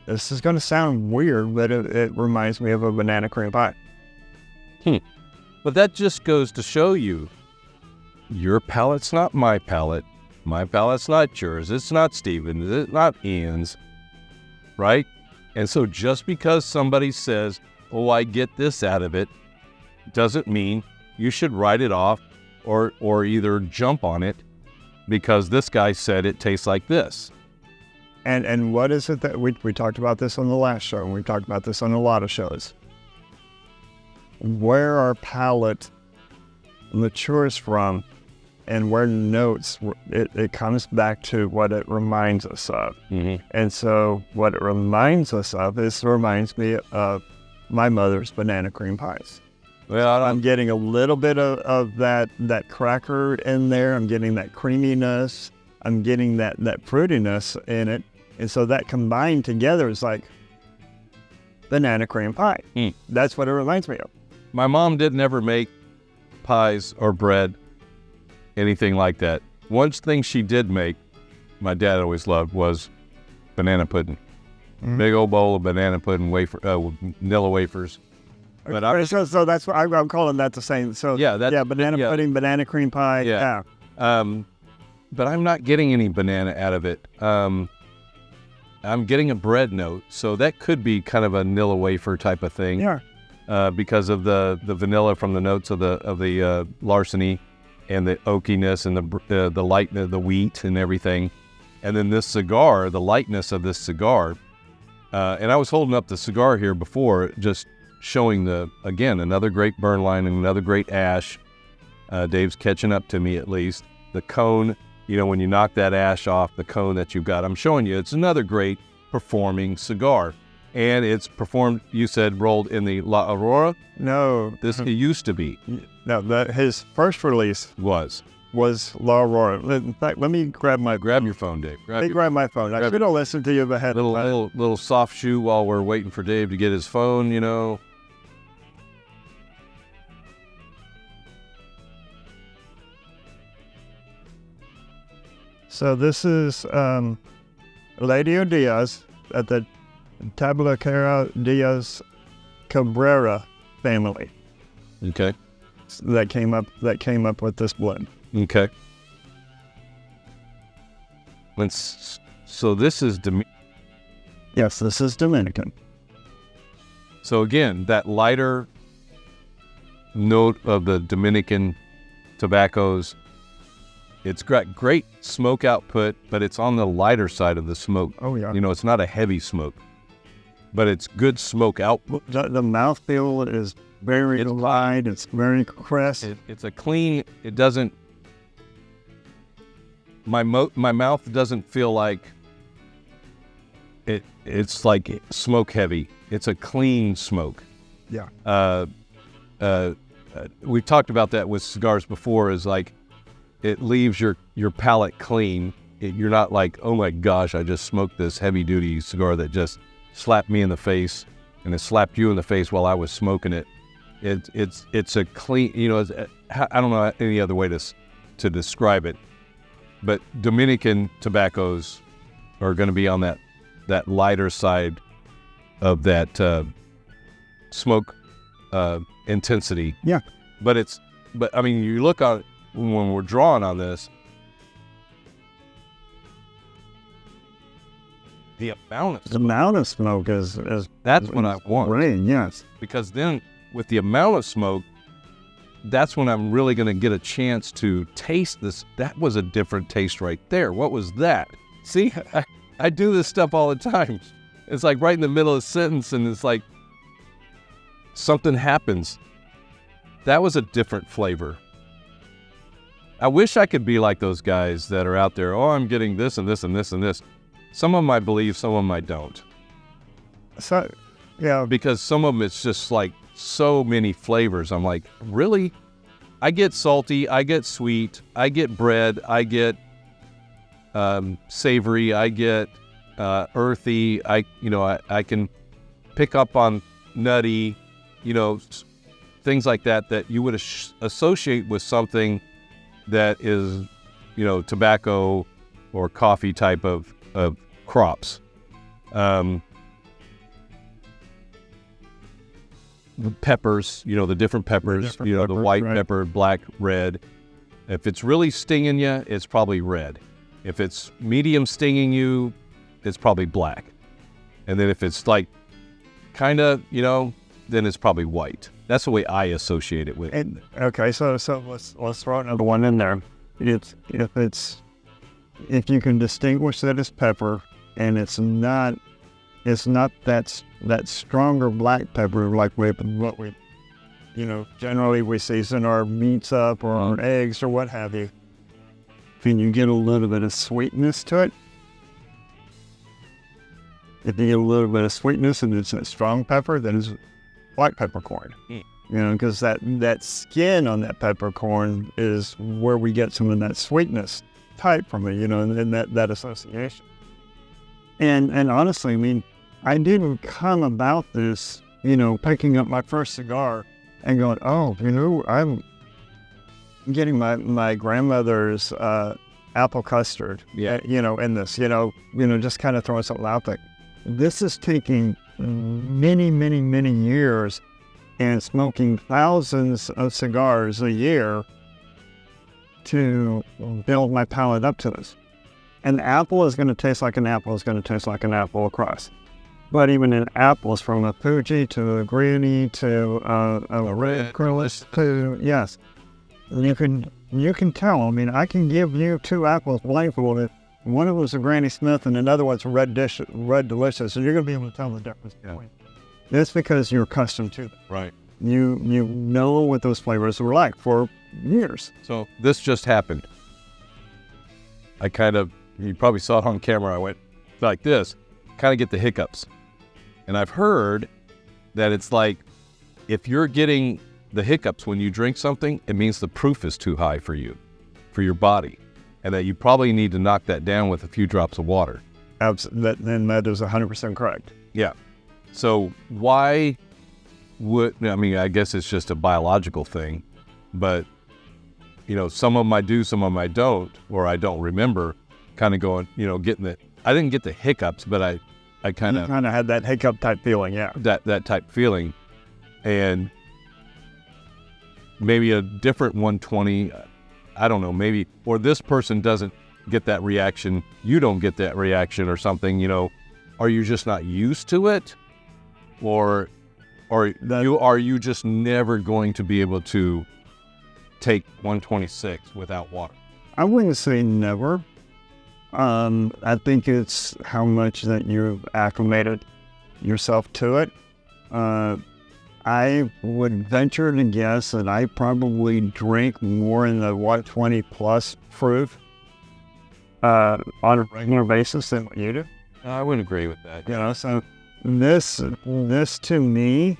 [SPEAKER 5] this is going to sound weird, but it reminds me of a banana cream pie.
[SPEAKER 2] But that just goes to show you, your palate's not my palate. My palate's not yours. It's not Steven's. It's not Ian's. Right? And so just because somebody says, oh, I get this out of it, doesn't mean you should write it off or either jump on it because this guy said it tastes like this.
[SPEAKER 5] And what is it that we talked about this on the last show, and we've talked about this on a lot of shows. Where our palate matures from and where notes, it comes back to what it reminds us of.
[SPEAKER 2] Mm-hmm.
[SPEAKER 5] And so what it reminds us of reminds me of my mother's banana cream pies.
[SPEAKER 2] Well,
[SPEAKER 5] I'm getting a little bit of that cracker in there. I'm getting that creaminess. I'm getting that fruitiness in it. And so that combined together is like banana cream pie. That's what it reminds me of.
[SPEAKER 2] My mom didn't ever make pies or bread, anything like that. One thing she did make, my dad always loved, was banana pudding. Big old bowl of banana pudding, vanilla wafers. But
[SPEAKER 5] so that's what I'm calling that the same. So banana pudding, banana cream pie. Yeah.
[SPEAKER 2] But I'm not getting any banana out of it. I'm getting a bread note, so that could be kind of a vanilla wafer type of thing.
[SPEAKER 5] Yeah.
[SPEAKER 2] Because of the vanilla from the notes of the Larceny and the oakiness and the lightness, the wheat and everything, and then this cigar, the lightness of this cigar. And I was holding up the cigar here before, just showing again another great burn line and another great ash. Dave's catching up to me at least. The cone, you know, when you knock that ash off the cone that you've got, I'm showing you, it's another great performing cigar. And it's performed, you said, rolled in the La Aurora?
[SPEAKER 5] No.
[SPEAKER 2] It used to be.
[SPEAKER 5] No, his first release was La Aurora. In fact, let me grab
[SPEAKER 2] your phone, Dave.
[SPEAKER 5] Grab my phone. I should have listened to you ahead.
[SPEAKER 2] Little soft shoe while we're waiting for Dave to get his phone, you know.
[SPEAKER 5] So this is Eladio Diaz at the Tabacalera Diaz Cabrera family
[SPEAKER 2] Okay.
[SPEAKER 5] that came up with this blend.
[SPEAKER 2] Okay. So this is
[SPEAKER 5] Yes, this is Dominican.
[SPEAKER 2] so again, that lighter note of the Dominican tobaccos. It's got great smoke output, but it's on the lighter side of the smoke.
[SPEAKER 5] Oh yeah.
[SPEAKER 2] It's not a heavy smoke, but it's good smoke output.
[SPEAKER 5] The mouthfeel is very light. It's very crisp.
[SPEAKER 2] It's a clean. It doesn't. My mouth doesn't feel like it. It's like smoke heavy. It's a clean smoke.
[SPEAKER 5] Yeah.
[SPEAKER 2] We've talked about that with cigars before. Is like it leaves your palate clean. You're not like, oh my gosh, I just smoked this heavy duty cigar that just slapped me in the face, and it slapped you in the face while I was smoking it. It's a clean. I don't know any other way to describe it, but Dominican tobaccos are going to be on that lighter side of that smoke intensity.
[SPEAKER 5] Yeah.
[SPEAKER 2] But I mean, you look on when we're drawing on this, the amount of
[SPEAKER 5] smoke is
[SPEAKER 2] that's what I want.
[SPEAKER 5] Right, yes.
[SPEAKER 2] Because then with the amount of smoke, that's when I'm really going to get a chance to taste this. That was a different taste right there. What was that? See, I do this stuff all the time. It's like right in the middle of a sentence, and it's like something happens. That was a different flavor. I wish I could be like those guys that are out there. Oh, I'm getting this and this and this and this. Some of them I believe, some of them I don't.
[SPEAKER 5] So, yeah.
[SPEAKER 2] Because some of them it's just like so many flavors. I'm like, really? I get salty, I get sweet, I get bread, I get savory, I get earthy. I can pick up on nutty, things like that you would associate with something that is, tobacco or coffee type of crops. The peppers, the different peppers, the white pepper, black, red. If it's really stinging you, it's probably red. If it's medium stinging you, it's probably black. And then if it's like kind of, then it's probably white. That's the way I associate it with.
[SPEAKER 5] And, okay, so let's throw another one in there. If you can distinguish that as pepper, and it's not that stronger black pepper like what we generally we season our meats up or our eggs or what have you. Can you get a little bit of sweetness to it? If you get a little bit of sweetness and it's a strong pepper, then it's black peppercorn. Because that skin on that peppercorn is where we get some of that sweetness type from it, and that association. And honestly, I mean, I didn't come about this, picking up my first cigar and going, oh, I'm getting my grandmother's apple custard, in this, just kind of throwing something out there. This is taking many, many, many years and smoking thousands of cigars a year to build my palate up to this. An apple is going to taste like an apple is going to taste like an apple across. But even in apples, from a Fuji to a Granny to a red Acrylis to, yes, you can tell. I mean, I can give you two apples blindfolded. One of them is a Granny Smith and another one's a Red Delicious, and you're going to be able to tell the difference between. That's because you're accustomed to them.
[SPEAKER 2] Right.
[SPEAKER 5] You know what those flavors were like for years.
[SPEAKER 2] So this just happened. You probably saw it on camera. I went like this, kind of get the hiccups. And I've heard that it's like, if you're getting the hiccups when you drink something, it means the proof is too high for you, for your body. And that you probably need to knock that down with a few drops of water.
[SPEAKER 5] Then that is 100% correct.
[SPEAKER 2] Yeah. So I guess it's just a biological thing, but, some of them I do, some of them I don't, or I don't remember, kind of going, I didn't get the hiccups, but I kind of
[SPEAKER 5] had that hiccup type feeling, yeah.
[SPEAKER 2] That type feeling. And maybe a different 120, I don't know, maybe, or this person doesn't get that reaction, you don't get that reaction or something, are you just not used to it? Or are you just never going to be able to take 126 without water?
[SPEAKER 5] I wouldn't say never. I think it's how much that you've acclimated yourself to it. I would venture to guess that I probably drink more in the 120 plus proof on a regular basis than what you do.
[SPEAKER 2] I wouldn't agree with that.
[SPEAKER 5] So this to me,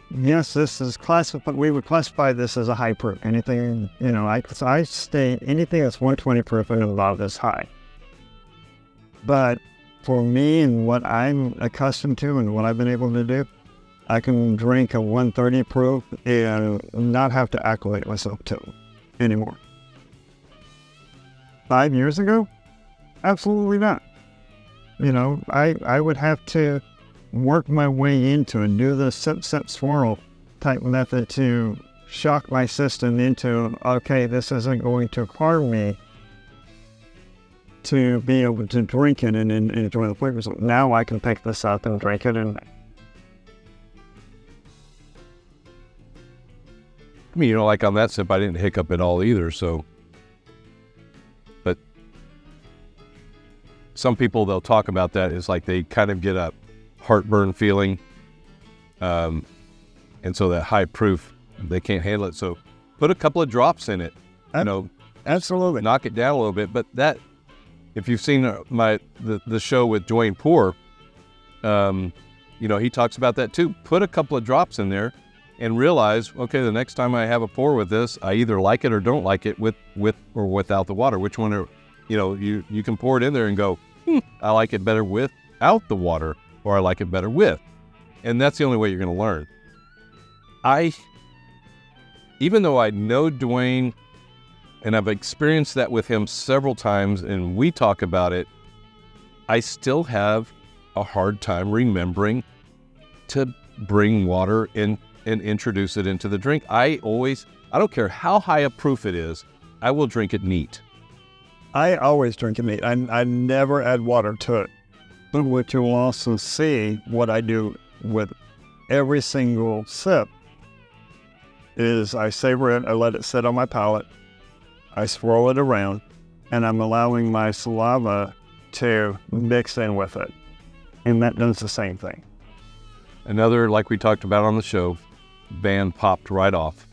[SPEAKER 5] yes, this is classified. We would classify this as a high proof. Anything, I state anything that's 120 proof and above is high. But for me and what I'm accustomed to and what I've been able to do, I can drink a 130 proof and not have to acclimate myself to it anymore. 5 years ago, absolutely not. I would have to work my way into and do the sip, swirl type method to shock my system into, okay, this isn't going to harm me, to be able to drink it and enjoy the flavors. Now I can pick this up and drink it. And
[SPEAKER 2] I mean, like on that sip, I didn't hiccup at all either, so. But some people, they'll talk about that. It's like they kind of get a heartburn feeling. And so that high proof, they can't handle it. So put a couple of drops in it,
[SPEAKER 5] absolutely
[SPEAKER 2] knock it down a little bit. But that, if you've seen the show with Dwayne Poore, he talks about that too. Put a couple of drops in there and realize, okay, the next time I have a pour with this, I either like it or don't like it with or without the water. Which one you can pour it in there and go, I like it better without the water, or I like it better with. And that's the only way you're going to learn. Even though I know Dwayne, and I've experienced that with him several times, and we talk about it, I still have a hard time remembering to bring water in and introduce it into the drink. I don't care how high a proof it is, I will drink it neat.
[SPEAKER 5] I always drink it neat. I never add water to it. But what you'll also see, what I do with every single sip, is I savor it, I let it sit on my palate, I swirl it around, and I'm allowing my saliva to mix in with it. And that does the same thing.
[SPEAKER 2] Another, like we talked about on the show, band popped right off.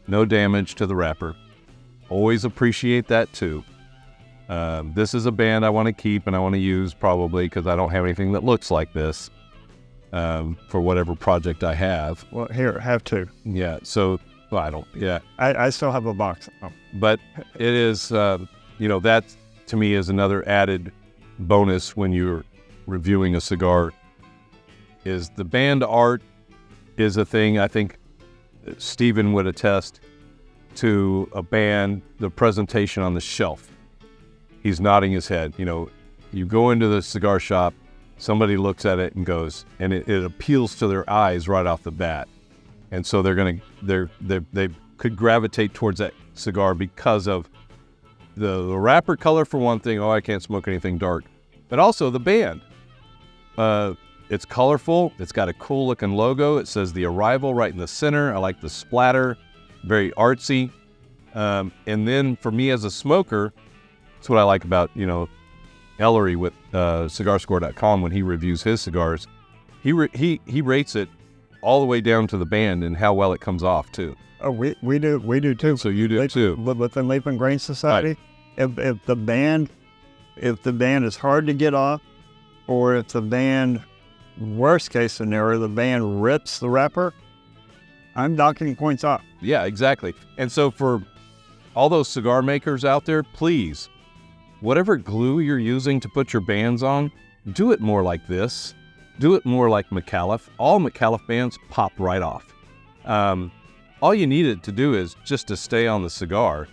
[SPEAKER 2] No damage to the wrapper. Always appreciate that too. This is a band I want to keep and I want to use probably because I don't have anything that looks like this for whatever project I have.
[SPEAKER 5] Well, here, have two.
[SPEAKER 2] Yeah, so, well, I don't, yeah.
[SPEAKER 5] I still have a box. Oh.
[SPEAKER 2] But it is, that to me is another added bonus when you're reviewing a cigar, is the band art is a thing. I think Stephen would attest to a band, the presentation on the shelf. He's nodding his head. You go into the cigar shop, somebody looks at it and goes, and it appeals to their eyes right off the bat. And so they could gravitate towards that cigar because of the wrapper color for one thing. Oh, I can't smoke anything dark. But also the band. It's colorful. It's got a cool looking logo. It says The Arrival right in the center. I like the splatter. Very artsy. And then for me as a smoker, that's what I like about, Ellery with cigarscore.com when he reviews his cigars. He rates it all the way down to the band and how well it comes off too.
[SPEAKER 5] Oh, we do too.
[SPEAKER 2] So you do too.
[SPEAKER 5] Within LeafnGrainSociety, right. If the band is hard to get off, or if the band, worst case scenario, the band rips the wrapper, I'm knocking points off.
[SPEAKER 2] Yeah, exactly. And so for all those cigar makers out there, please, whatever glue you're using to put your bands on, do it more like this. Do it more like McAuliffe. All McAuliffe bands pop right off. All you need it to do is just to stay on the cigar.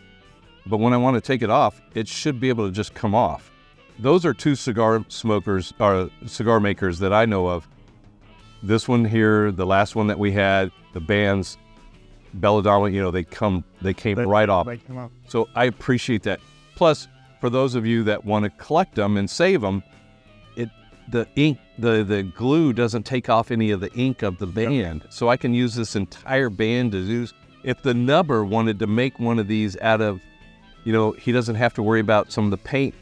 [SPEAKER 2] But when I want to take it off, it should be able to just come off. those are two cigar smokers or cigar makers that I know of. This one here, the last one that we had, the bands, Belladonna, they came right off. So I appreciate that. Plus, for those of you that want to collect them and save them, the ink, the glue doesn't take off any of the ink of the band. So I can use this entire band to use. If the nubber wanted to make one of these out of, he doesn't have to worry about some of the paint,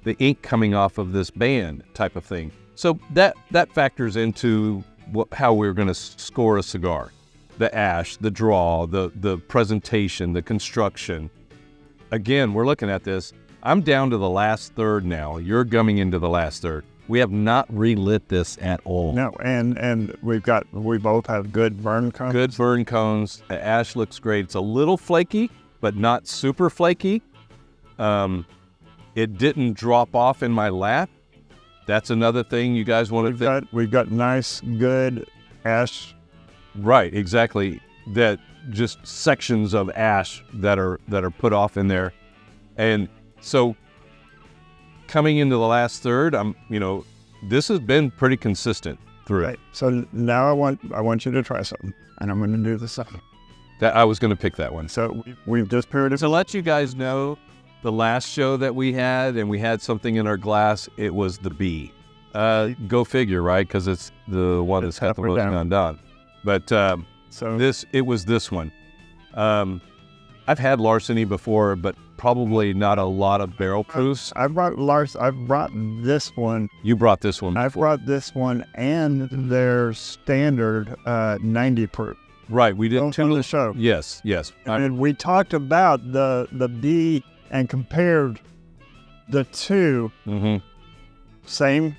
[SPEAKER 2] the ink coming off of this band type of thing. So that factors into how we're going to score a cigar. The ash, the draw, the presentation, the construction. Again, we're looking at this. I'm down to the last third now. You're gumming into the last third. We have not relit this at all.
[SPEAKER 5] No, and we both have good burn cones.
[SPEAKER 2] Good burn cones. The ash looks great. It's a little flaky, but not super flaky. It didn't drop off in my lap. That's another thing you guys want to think.
[SPEAKER 5] We've got nice, good ash.
[SPEAKER 2] Right, exactly. That just sections of ash that are put off in there. And so coming into the last third, this has been pretty consistent through.
[SPEAKER 5] Right. So now I want you to try something, and I'm going to do the same.
[SPEAKER 2] That I was going to pick that one.
[SPEAKER 5] So we've just paired it.
[SPEAKER 2] To let you guys know, the last show that we had, and we had something in our glass, it was the B. Go figure, right? Because it's the one that's had the most undone. But it was this one. I've had Larceny before, but probably not a lot of barrel proofs.
[SPEAKER 5] I've brought this one.
[SPEAKER 2] You brought this one.
[SPEAKER 5] I've brought this one and their standard 90 proof.
[SPEAKER 2] Right, we did
[SPEAKER 5] on the show.
[SPEAKER 2] Yes.
[SPEAKER 5] And we talked about the B and compared the two.
[SPEAKER 2] Mm-hmm.
[SPEAKER 5] Same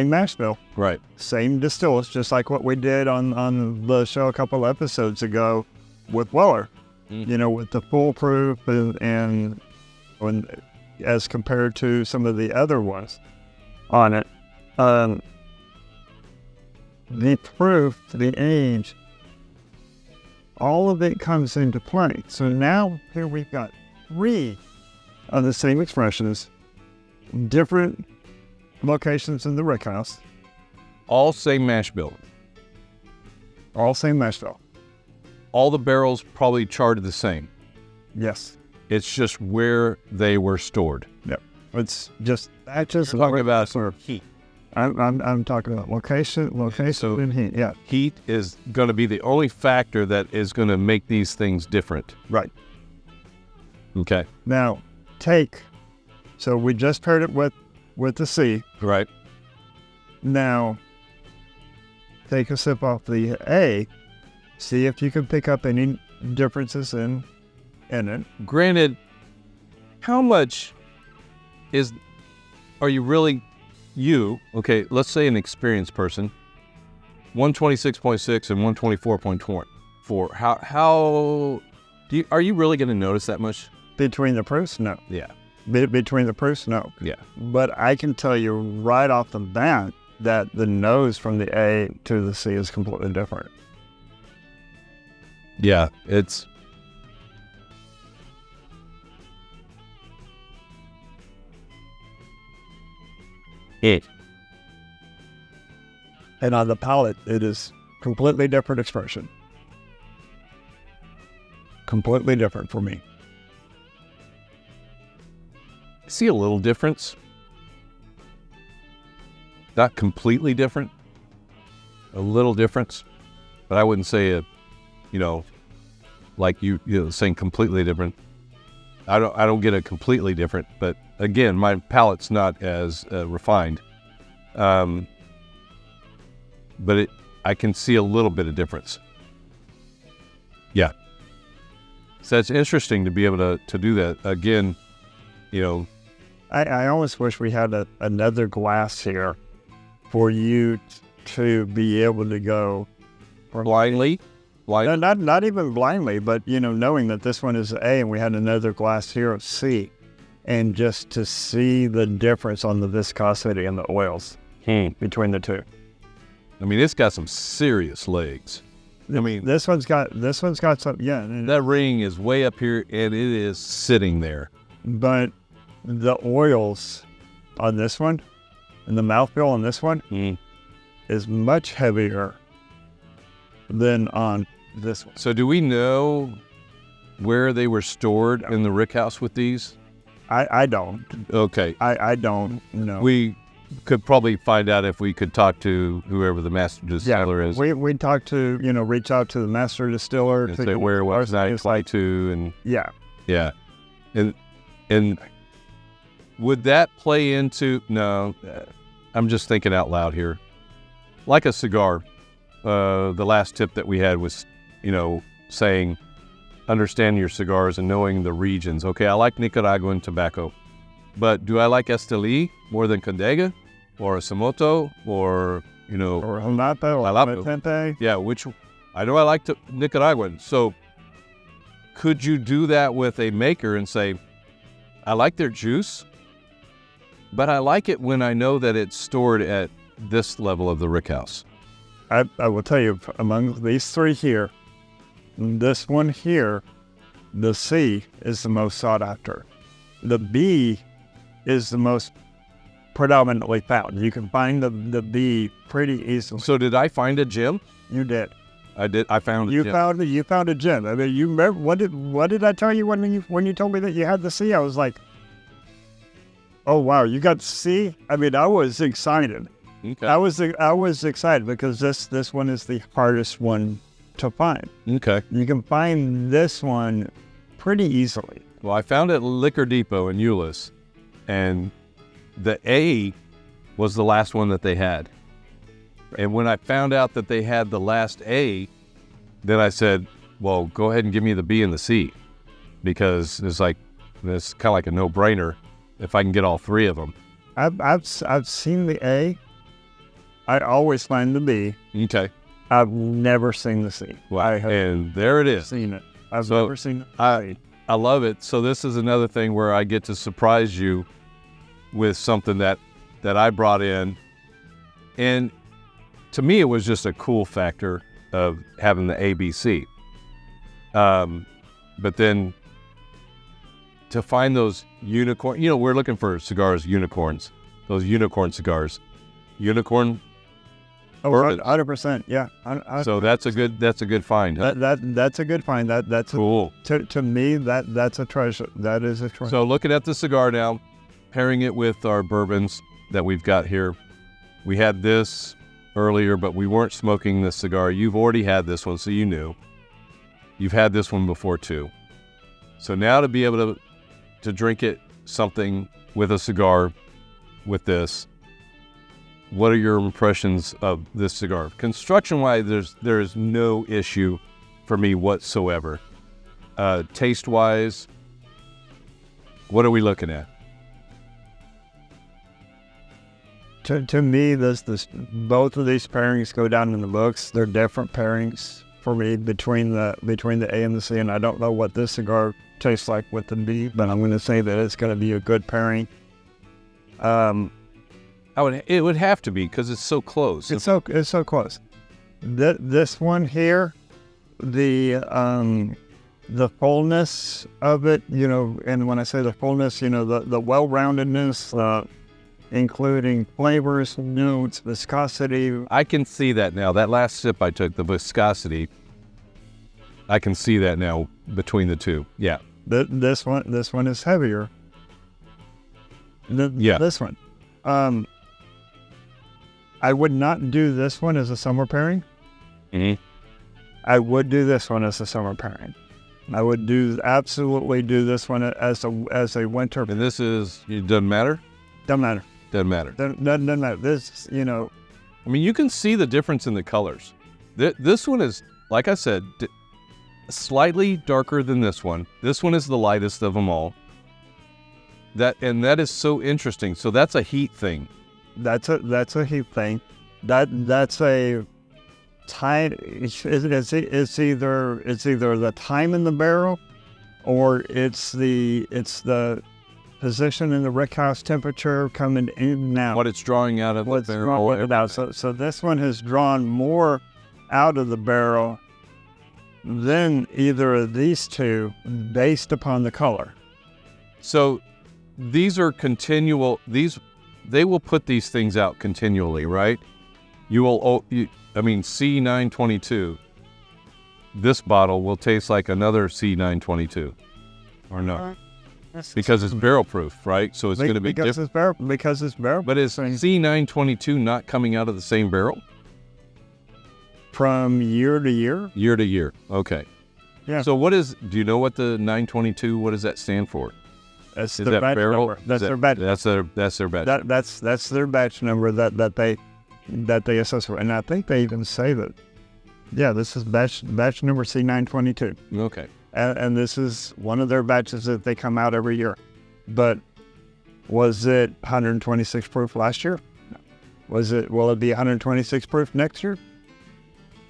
[SPEAKER 5] mash bill.
[SPEAKER 2] Right.
[SPEAKER 5] Same distillers, just like what we did on the show a couple episodes ago with Weller.
[SPEAKER 2] Mm-hmm.
[SPEAKER 5] With the foolproof and as compared to some of the other ones on it. The proof, the age, all of it comes into play. So now here we've got 3 of the same expressions, different locations in the rick house.
[SPEAKER 2] All same mash bill.
[SPEAKER 5] All same mash bill.
[SPEAKER 2] All the barrels probably charted the same.
[SPEAKER 5] Yes.
[SPEAKER 2] It's just where they were stored.
[SPEAKER 5] Yep. It's just
[SPEAKER 2] talking about heat.
[SPEAKER 5] I'm talking about location and heat. Yeah.
[SPEAKER 2] Heat is going to be the only factor that is going to make these things different.
[SPEAKER 5] Right.
[SPEAKER 2] Okay.
[SPEAKER 5] Now, so we just paired it with the C.
[SPEAKER 2] Right.
[SPEAKER 5] Now, take a sip off the A. See if you can pick up any differences in it.
[SPEAKER 2] Granted, how much are you really, okay, let's say an experienced person, 126.6 and 124.4. How are you really going to notice that much?
[SPEAKER 5] Between the proofs? No.
[SPEAKER 2] Yeah.
[SPEAKER 5] Between the proofs? No.
[SPEAKER 2] Yeah.
[SPEAKER 5] But I can tell you right off the bat that the nose from the A to the C is completely different.
[SPEAKER 2] Yeah, it's...
[SPEAKER 5] And on the palate, it is completely different expression. Completely different for me.
[SPEAKER 2] I see a little difference. Not completely different. A little difference. But I wouldn't say like you saying completely different. I don't get a completely different, but again, my palate's not as refined. But I can see a little bit of difference. Yeah. So it's interesting to be able to do that. Again,
[SPEAKER 5] I almost wish we had another glass here for you to be able to go
[SPEAKER 2] blindly.
[SPEAKER 5] No, not even blindly, but knowing that this one is A and we had another glass here of C, and just to see the difference on the viscosity and the oils between the two.
[SPEAKER 2] I mean, it's got some serious legs. I mean,
[SPEAKER 5] this one's got some. Yeah,
[SPEAKER 2] that ring is way up here, and it is sitting there.
[SPEAKER 5] But the oils on this one, and the mouthfeel on this one is much heavier than on this one.
[SPEAKER 2] So do we know where they were stored in the rickhouse with these?
[SPEAKER 5] I don't.
[SPEAKER 2] Okay.
[SPEAKER 5] I don't know.
[SPEAKER 2] We could probably find out if we could talk to whoever the master distiller is.
[SPEAKER 5] We talked to, reach out to the master distiller.
[SPEAKER 2] And say where was 922 and
[SPEAKER 5] yeah.
[SPEAKER 2] And would that play into, no, I'm just thinking out loud here. Like a cigar, the last tip that we had was, saying, understand your cigars and knowing the regions. Okay, I like Nicaraguan tobacco, but do I like Esteli more than Condega or Samoto or,
[SPEAKER 5] or Jalapa or
[SPEAKER 2] Jalapa?
[SPEAKER 5] Matente?
[SPEAKER 2] Yeah, I know I like Nicaraguan. So could you do that with a maker and say, I like their juice, but I like it when I know that it's stored at this level of the rickhouse?
[SPEAKER 5] I will tell you, among these three here, this one here, the C is the most sought after. The B is the most predominantly found. You can find the B pretty easily.
[SPEAKER 2] So did I find a gem?
[SPEAKER 5] You did.
[SPEAKER 2] I did. I found a
[SPEAKER 5] You
[SPEAKER 2] gem.
[SPEAKER 5] You found a gem. I mean, you remember what did I tell you when you told me that you had the C? I was like, oh wow, you got C? I mean, I was excited.
[SPEAKER 2] Okay.
[SPEAKER 5] I was excited because this one is the hardest one to find.
[SPEAKER 2] Okay.
[SPEAKER 5] You can find this one pretty easily.
[SPEAKER 2] Well, I found it at Liquor Depot in Euless, and the A was the last one that they had. And when I found out that they had the last A, then I said, well, go ahead and give me the B and the C, because it's kind of like a no-brainer if I can get all three of them.
[SPEAKER 5] I've seen the A. I always find the B.
[SPEAKER 2] Okay.
[SPEAKER 5] I've never seen the C.
[SPEAKER 2] Well,
[SPEAKER 5] I have
[SPEAKER 2] and there it is.
[SPEAKER 5] seen it. I've
[SPEAKER 2] So,
[SPEAKER 5] never seen it.
[SPEAKER 2] I love it. So this is another thing where I get to surprise you with something that I brought in. And to me, it was just a cool factor of having the ABC. But then to find those unicorn, we're looking for cigars, unicorns, those unicorn cigars, unicorn.
[SPEAKER 5] Oh,
[SPEAKER 2] bourbon.
[SPEAKER 5] 100%. Yeah.
[SPEAKER 2] So that's a good find. Huh?
[SPEAKER 5] That's a good find. That's
[SPEAKER 2] Cool.
[SPEAKER 5] To me, that's a treasure. That is a treasure.
[SPEAKER 2] So looking at the cigar now, pairing it with our bourbons that we've got here. We had this earlier, but we weren't smoking this cigar. You've already had this one, so you knew. You've had this one before too. So now to be able to drink something with a cigar with this, what are your impressions of this cigar? Construction-wise, there is no issue for me whatsoever. Taste-wise, what are we looking at?
[SPEAKER 5] To me, both of these pairings go down in the books. They're different pairings for me between the A and the C, and I don't know what this cigar tastes like with the B, but I'm going to say that it's going to be a good pairing.
[SPEAKER 2] It would have to be because it's so close.
[SPEAKER 5] It's so close. This one here, the fullness of it, and when I say the fullness, the well-roundedness, including flavors, notes, viscosity.
[SPEAKER 2] I can see that now. That last sip I took, the viscosity, I can see that now between the two. Yeah.
[SPEAKER 5] This one is heavier. This one. I would not do this one as a summer pairing.
[SPEAKER 2] Mm-hmm.
[SPEAKER 5] I would do this one as a summer pairing. I would absolutely do this one as a winter.
[SPEAKER 2] And this it doesn't matter?
[SPEAKER 5] Doesn't matter.
[SPEAKER 2] Doesn't matter.
[SPEAKER 5] Doesn't matter. This,
[SPEAKER 2] I mean, you can see the difference in the colors. This one is, like I said, slightly darker than this one. This one is the lightest of them all. That is so interesting. So that's a heat thing.
[SPEAKER 5] That's a heat thing. That's a time. It's either the time in the barrel, or it's the position in the rickhouse temperature coming in and out.
[SPEAKER 2] What it's drawing out of the barrel.
[SPEAKER 5] So this one has drawn more out of the barrel than either of these two, based upon the color.
[SPEAKER 2] So these are continual. These they will put these things out continually, right? C922, this bottle will taste like another C922, or no? Because it's barrel proof, right? So it's going to be different.
[SPEAKER 5] Because it's barrel.
[SPEAKER 2] But is C922 not coming out of the same barrel?
[SPEAKER 5] From year to year?
[SPEAKER 2] Year to year. Okay.
[SPEAKER 5] Yeah.
[SPEAKER 2] So do you know what the 922, what does that stand for?
[SPEAKER 5] That's
[SPEAKER 2] Is
[SPEAKER 5] their
[SPEAKER 2] that
[SPEAKER 5] batch
[SPEAKER 2] barrel?
[SPEAKER 5] number. That's their batch.
[SPEAKER 2] That's their batch.
[SPEAKER 5] That's their batch number that they associate. And I think they even say that. Yeah, this is batch number C922.
[SPEAKER 2] Okay.
[SPEAKER 5] And this is one of their batches that they come out every year. But was it 126 proof last year? No. Will it be 126 proof next year?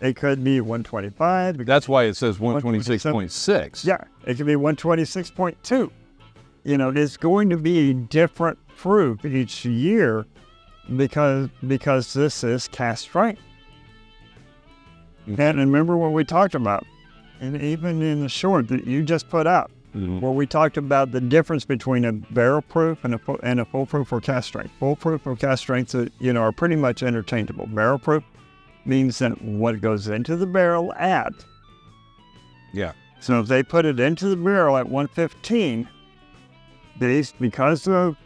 [SPEAKER 5] It could be 125.
[SPEAKER 2] That's why it says 126.6.
[SPEAKER 5] Yeah, it could be 126.2. You know, it's going to be different proof each year because this is cast strength.
[SPEAKER 2] Mm-hmm.
[SPEAKER 5] And remember what we talked about, and even in the short that you just put out,
[SPEAKER 2] Mm-hmm.
[SPEAKER 5] where we talked about the difference between a barrel proof and a full proof or cast strength. Full proof or cast strengths, are pretty much interchangeable. Barrel proof means that what goes into the barrel at.
[SPEAKER 2] Yeah.
[SPEAKER 5] So if they put it into the barrel at 115, because of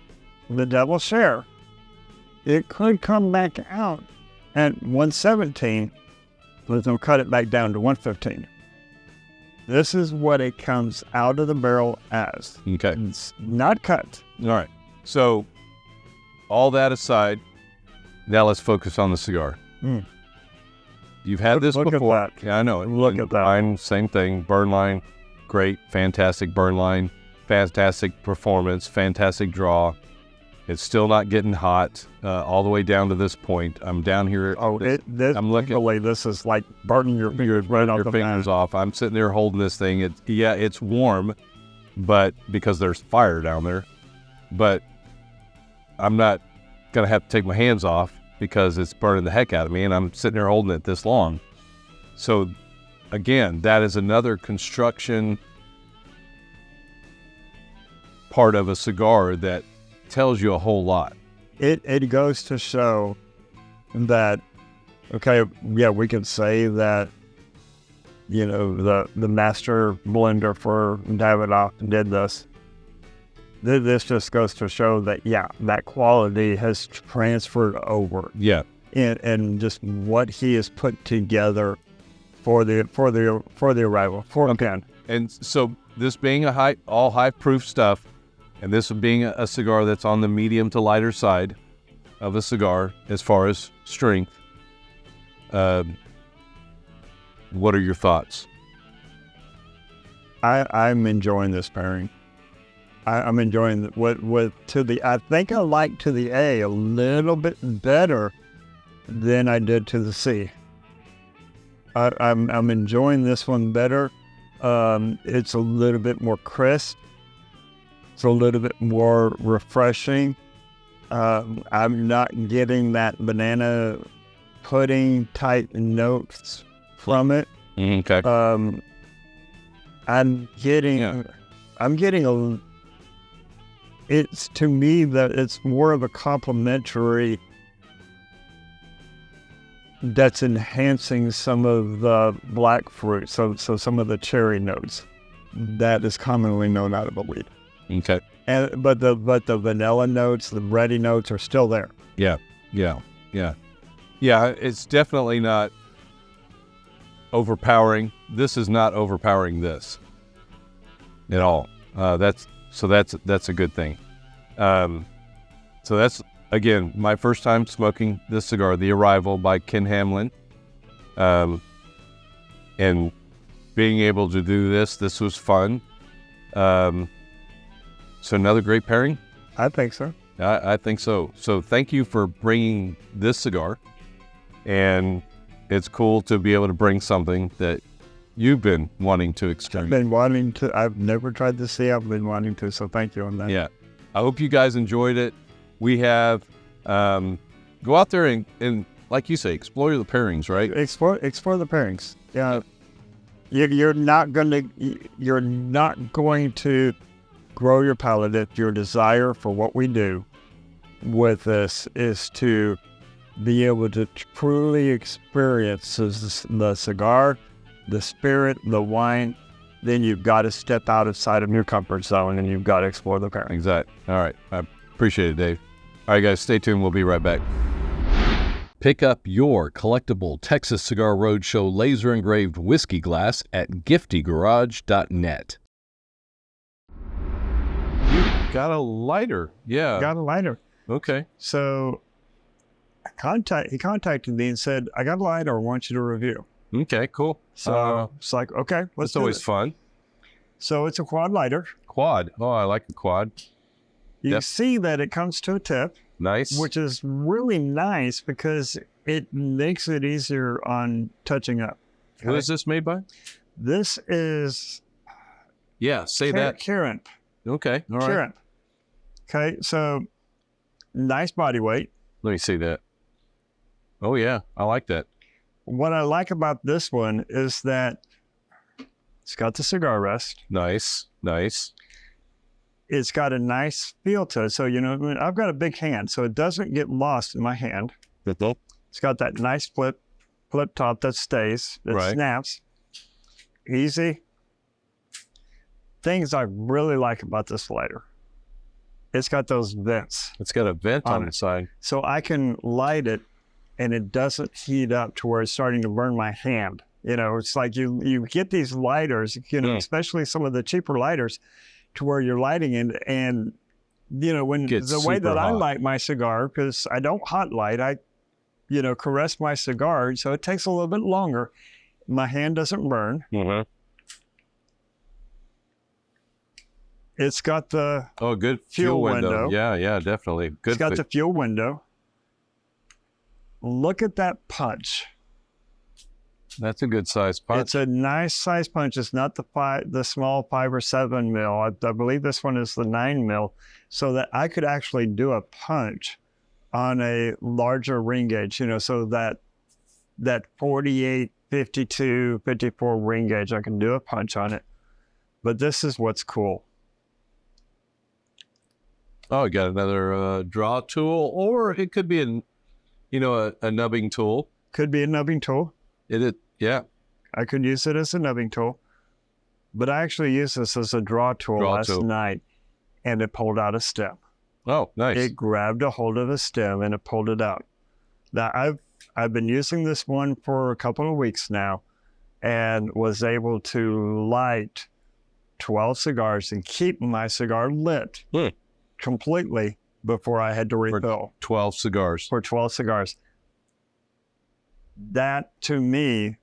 [SPEAKER 5] the double share, it could come back out at 117, but they'll cut it back down to 115. This is what it comes out of the barrel as.
[SPEAKER 2] Okay.
[SPEAKER 5] It's not cut.
[SPEAKER 2] All right. So, all that aside, now let's focus on the cigar.
[SPEAKER 5] Mm.
[SPEAKER 2] You've had this
[SPEAKER 5] look
[SPEAKER 2] before.
[SPEAKER 5] At that.
[SPEAKER 2] Yeah, I know.
[SPEAKER 5] Look at that.
[SPEAKER 2] Mine, same thing. Burn line, great, fantastic burn line, fantastic performance, fantastic draw. It's still not getting hot all the way down to this point. I'm down here.
[SPEAKER 5] I'm looking. This is like burning your fingers right off the
[SPEAKER 2] fingers off. I'm sitting there holding this thing. It's warm, but because there's fire down there. But I'm not gonna have to take my hands off because it's burning the heck out of me, and I'm sitting there holding it this long. So, again, that is another construction part of a cigar that tells you a whole lot.
[SPEAKER 5] It goes to show that, okay, yeah, we could say that, the master blender for Davidoff did this. This just goes to show that, that quality has transferred over.
[SPEAKER 2] Yeah.
[SPEAKER 5] And just what he has put together for the arrival for Ken.
[SPEAKER 2] And so this being all high proof stuff, and this being a cigar that's on the medium to lighter side of a cigar as far as strength, what are your thoughts?
[SPEAKER 5] I'm enjoying this pairing. I'm enjoying I think I like to the A a little bit better than I did to the C. I'm enjoying this one better. It's a little bit more crisp. It's a little bit more refreshing. I'm not getting that banana pudding type notes from it.
[SPEAKER 2] Okay.
[SPEAKER 5] I'm getting it's to me that it's more of a complimentary that's enhancing some of the black fruit. So some of the cherry notes that is commonly known out of a leaf.
[SPEAKER 2] Okay.
[SPEAKER 5] But the vanilla notes, the bready notes are still there.
[SPEAKER 2] Yeah. It's definitely not overpowering. This is not overpowering this at all. That's a good thing. So that's, again, my first time smoking this cigar, The Arrival by Ken Hamlin. And being able to do this was fun. So another great pairing?
[SPEAKER 5] I think so.
[SPEAKER 2] I think so. So thank you for bringing this cigar. And it's cool to be able to bring something that you've been wanting to experience.
[SPEAKER 5] I've never tried to see. I've been wanting to, so thank you on that.
[SPEAKER 2] Yeah. I hope you guys enjoyed it. We have, go out there and like you say, explore the pairings, right?
[SPEAKER 5] Explore the pairings. Yeah. You're not going to grow your palate if your desire for what we do with this is to be able to truly experience the cigar, the spirit, the wine. Then you've got to step outside of your comfort zone and you've got to explore the pairing.
[SPEAKER 2] Exactly. All right. I appreciate it, Dave. All right, guys, stay tuned. We'll be right back. Pick up your collectible Texas Cigar Roadshow laser engraved whiskey glass at giftygarage.net. You got a lighter. Yeah.
[SPEAKER 5] Got a lighter.
[SPEAKER 2] Okay.
[SPEAKER 5] So he contacted me and said, I got a lighter I want you to review.
[SPEAKER 2] Okay, cool.
[SPEAKER 5] So it's like, okay, let's
[SPEAKER 2] It's
[SPEAKER 5] do
[SPEAKER 2] always
[SPEAKER 5] it.
[SPEAKER 2] fun.
[SPEAKER 5] So it's a quad lighter.
[SPEAKER 2] Quad. Oh, I like a quad.
[SPEAKER 5] You
[SPEAKER 2] Yep.
[SPEAKER 5] see that it comes to a tip,
[SPEAKER 2] Nice.
[SPEAKER 5] which is really nice because it makes it easier on touching up.
[SPEAKER 2] Who is this made by?
[SPEAKER 5] This is
[SPEAKER 2] Yeah, say that.
[SPEAKER 5] Karen.
[SPEAKER 2] Okay, all right.
[SPEAKER 5] Karen. Okay, so nice body weight.
[SPEAKER 2] Let me see that. Oh, yeah, I like that.
[SPEAKER 5] What I like about this one is that it's got the cigar rest.
[SPEAKER 2] Nice, nice.
[SPEAKER 5] It's got a nice feel to it. So, I've got a big hand, so it doesn't get lost in my hand. It's got that nice flip top that stays, that
[SPEAKER 2] Right.
[SPEAKER 5] snaps. Easy. Things I really like about this lighter. It's got those vents.
[SPEAKER 2] It's got a vent on
[SPEAKER 5] On
[SPEAKER 2] the
[SPEAKER 5] it.
[SPEAKER 2] side.
[SPEAKER 5] So I can light it and it doesn't heat up to where it's starting to burn my hand. It's like you get these lighters, especially some of the cheaper lighters, to where you're lighting it, and when
[SPEAKER 2] Gets
[SPEAKER 5] the way that
[SPEAKER 2] super
[SPEAKER 5] I
[SPEAKER 2] hot.
[SPEAKER 5] light my cigar, because I don't hot light, I caress my cigar, so it takes a little bit longer. My hand doesn't burn.
[SPEAKER 2] Mm-hmm.
[SPEAKER 5] It's got the
[SPEAKER 2] Oh, good
[SPEAKER 5] Fuel
[SPEAKER 2] fuel window.
[SPEAKER 5] window.
[SPEAKER 2] Yeah, definitely. Good.
[SPEAKER 5] it's got the fuel window. Look at that punch.
[SPEAKER 2] That's a good size punch.
[SPEAKER 5] It's a nice size punch. It's not the small 5 or 7 mil. I believe this one is the 9 mil, so that I could actually do a punch on a larger ring gauge. So that 48, 52, 54 ring gauge, I can do a punch on it. But this is what's cool.
[SPEAKER 2] Oh, you got another draw tool, or it could be a nubbing tool.
[SPEAKER 5] Could be a nubbing tool.
[SPEAKER 2] Yeah.
[SPEAKER 5] I could use it as a nubbing tool, but I actually used this as a draw tool last night, and it pulled out a stem.
[SPEAKER 2] Oh, nice.
[SPEAKER 5] It grabbed a hold of a stem and it pulled it out. Now I've been using this one for a couple of weeks now, and was able to light 12 cigars and keep my cigar lit completely before I had to refill
[SPEAKER 2] 12 cigars.
[SPEAKER 5] for 12 cigars. That to me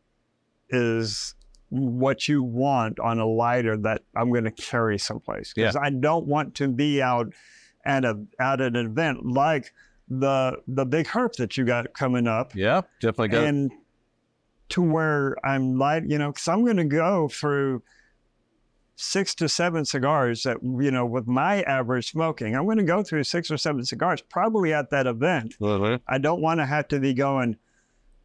[SPEAKER 5] is what you want on a lighter that I'm going to carry someplace, because I don't want to be out at an event like the big herp that you got coming up.
[SPEAKER 2] Yeah, definitely got it.
[SPEAKER 5] And to where I'm light, because I'm going to go through 6 to 7 cigars that, with my average smoking, I'm going to go through 6 or 7 cigars probably at that event. I don't want to have to be going,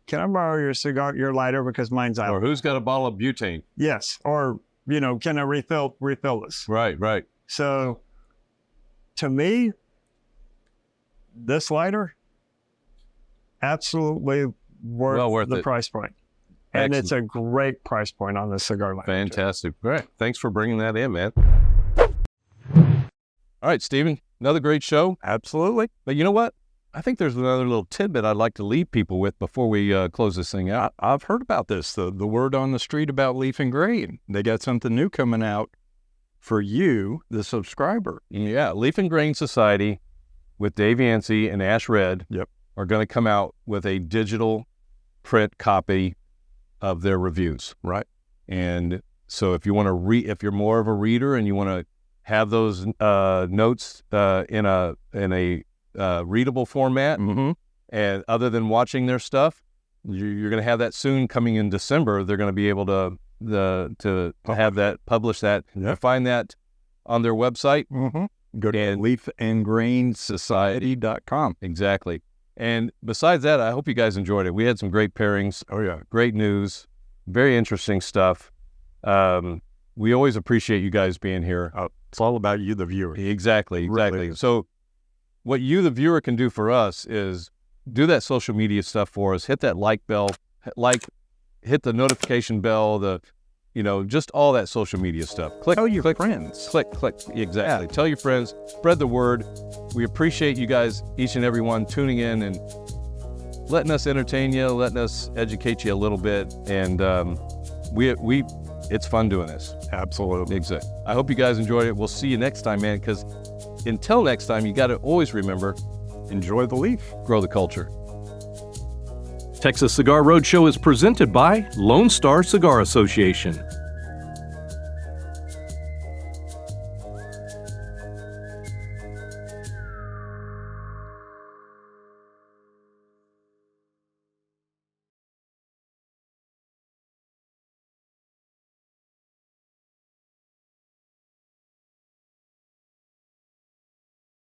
[SPEAKER 5] can I borrow your lighter because mine's out?
[SPEAKER 2] Or who's got a bottle of butane?
[SPEAKER 5] Yes. Or, can I refill this?
[SPEAKER 2] Right.
[SPEAKER 5] So to me, this lighter, absolutely worth the price point. And it's a great price point on the cigar lighter.
[SPEAKER 2] Fantastic. All right. Thanks for bringing that in, man. All right, Stephen, another great show.
[SPEAKER 1] Absolutely.
[SPEAKER 2] But you know what? I think there's another little tidbit I'd like to leave people with before we close this thing out.
[SPEAKER 1] I've heard about this, the word on the street about Leaf and Grain. They got something new coming out for you, the subscriber.
[SPEAKER 2] Yeah, LeafnGrainSociety with Dave Yancey and Ash Red are going to come out with a digital print copy of their reviews.
[SPEAKER 1] Right.
[SPEAKER 2] And so if you want to if you're more of a reader and you want to have those notes in a readable format, and other than watching their stuff, you're going to have that soon. Coming in December, they're going to be able to have that, publish that. You find that on their website.
[SPEAKER 1] Go to LeafnGrainSociety.com.
[SPEAKER 2] Exactly. And besides that, I hope you guys enjoyed it. We had some great pairings.
[SPEAKER 1] Oh yeah,
[SPEAKER 2] great news, very interesting stuff. We always appreciate you guys being here.
[SPEAKER 1] It's all about you, the viewer.
[SPEAKER 2] Exactly.
[SPEAKER 1] Really.
[SPEAKER 2] So what you, the viewer, can do for us is do that social media stuff for us. Hit that like bell, hit the notification bell, just all that social media stuff.
[SPEAKER 1] Tell your friends.
[SPEAKER 2] Click. Exactly. Tell your friends. Spread the word. We appreciate you guys, each and every one, tuning in and letting us entertain you, letting us educate you a little bit. And it's fun doing this.
[SPEAKER 1] Absolutely.
[SPEAKER 2] Exactly. I hope you guys enjoyed it. We'll see you next time, man, because until next time, you got to always remember,
[SPEAKER 1] Enjoy the leaf.
[SPEAKER 2] grow the culture.
[SPEAKER 6] Texas Cigar Roadshow is presented by Lone Star Cigar Association.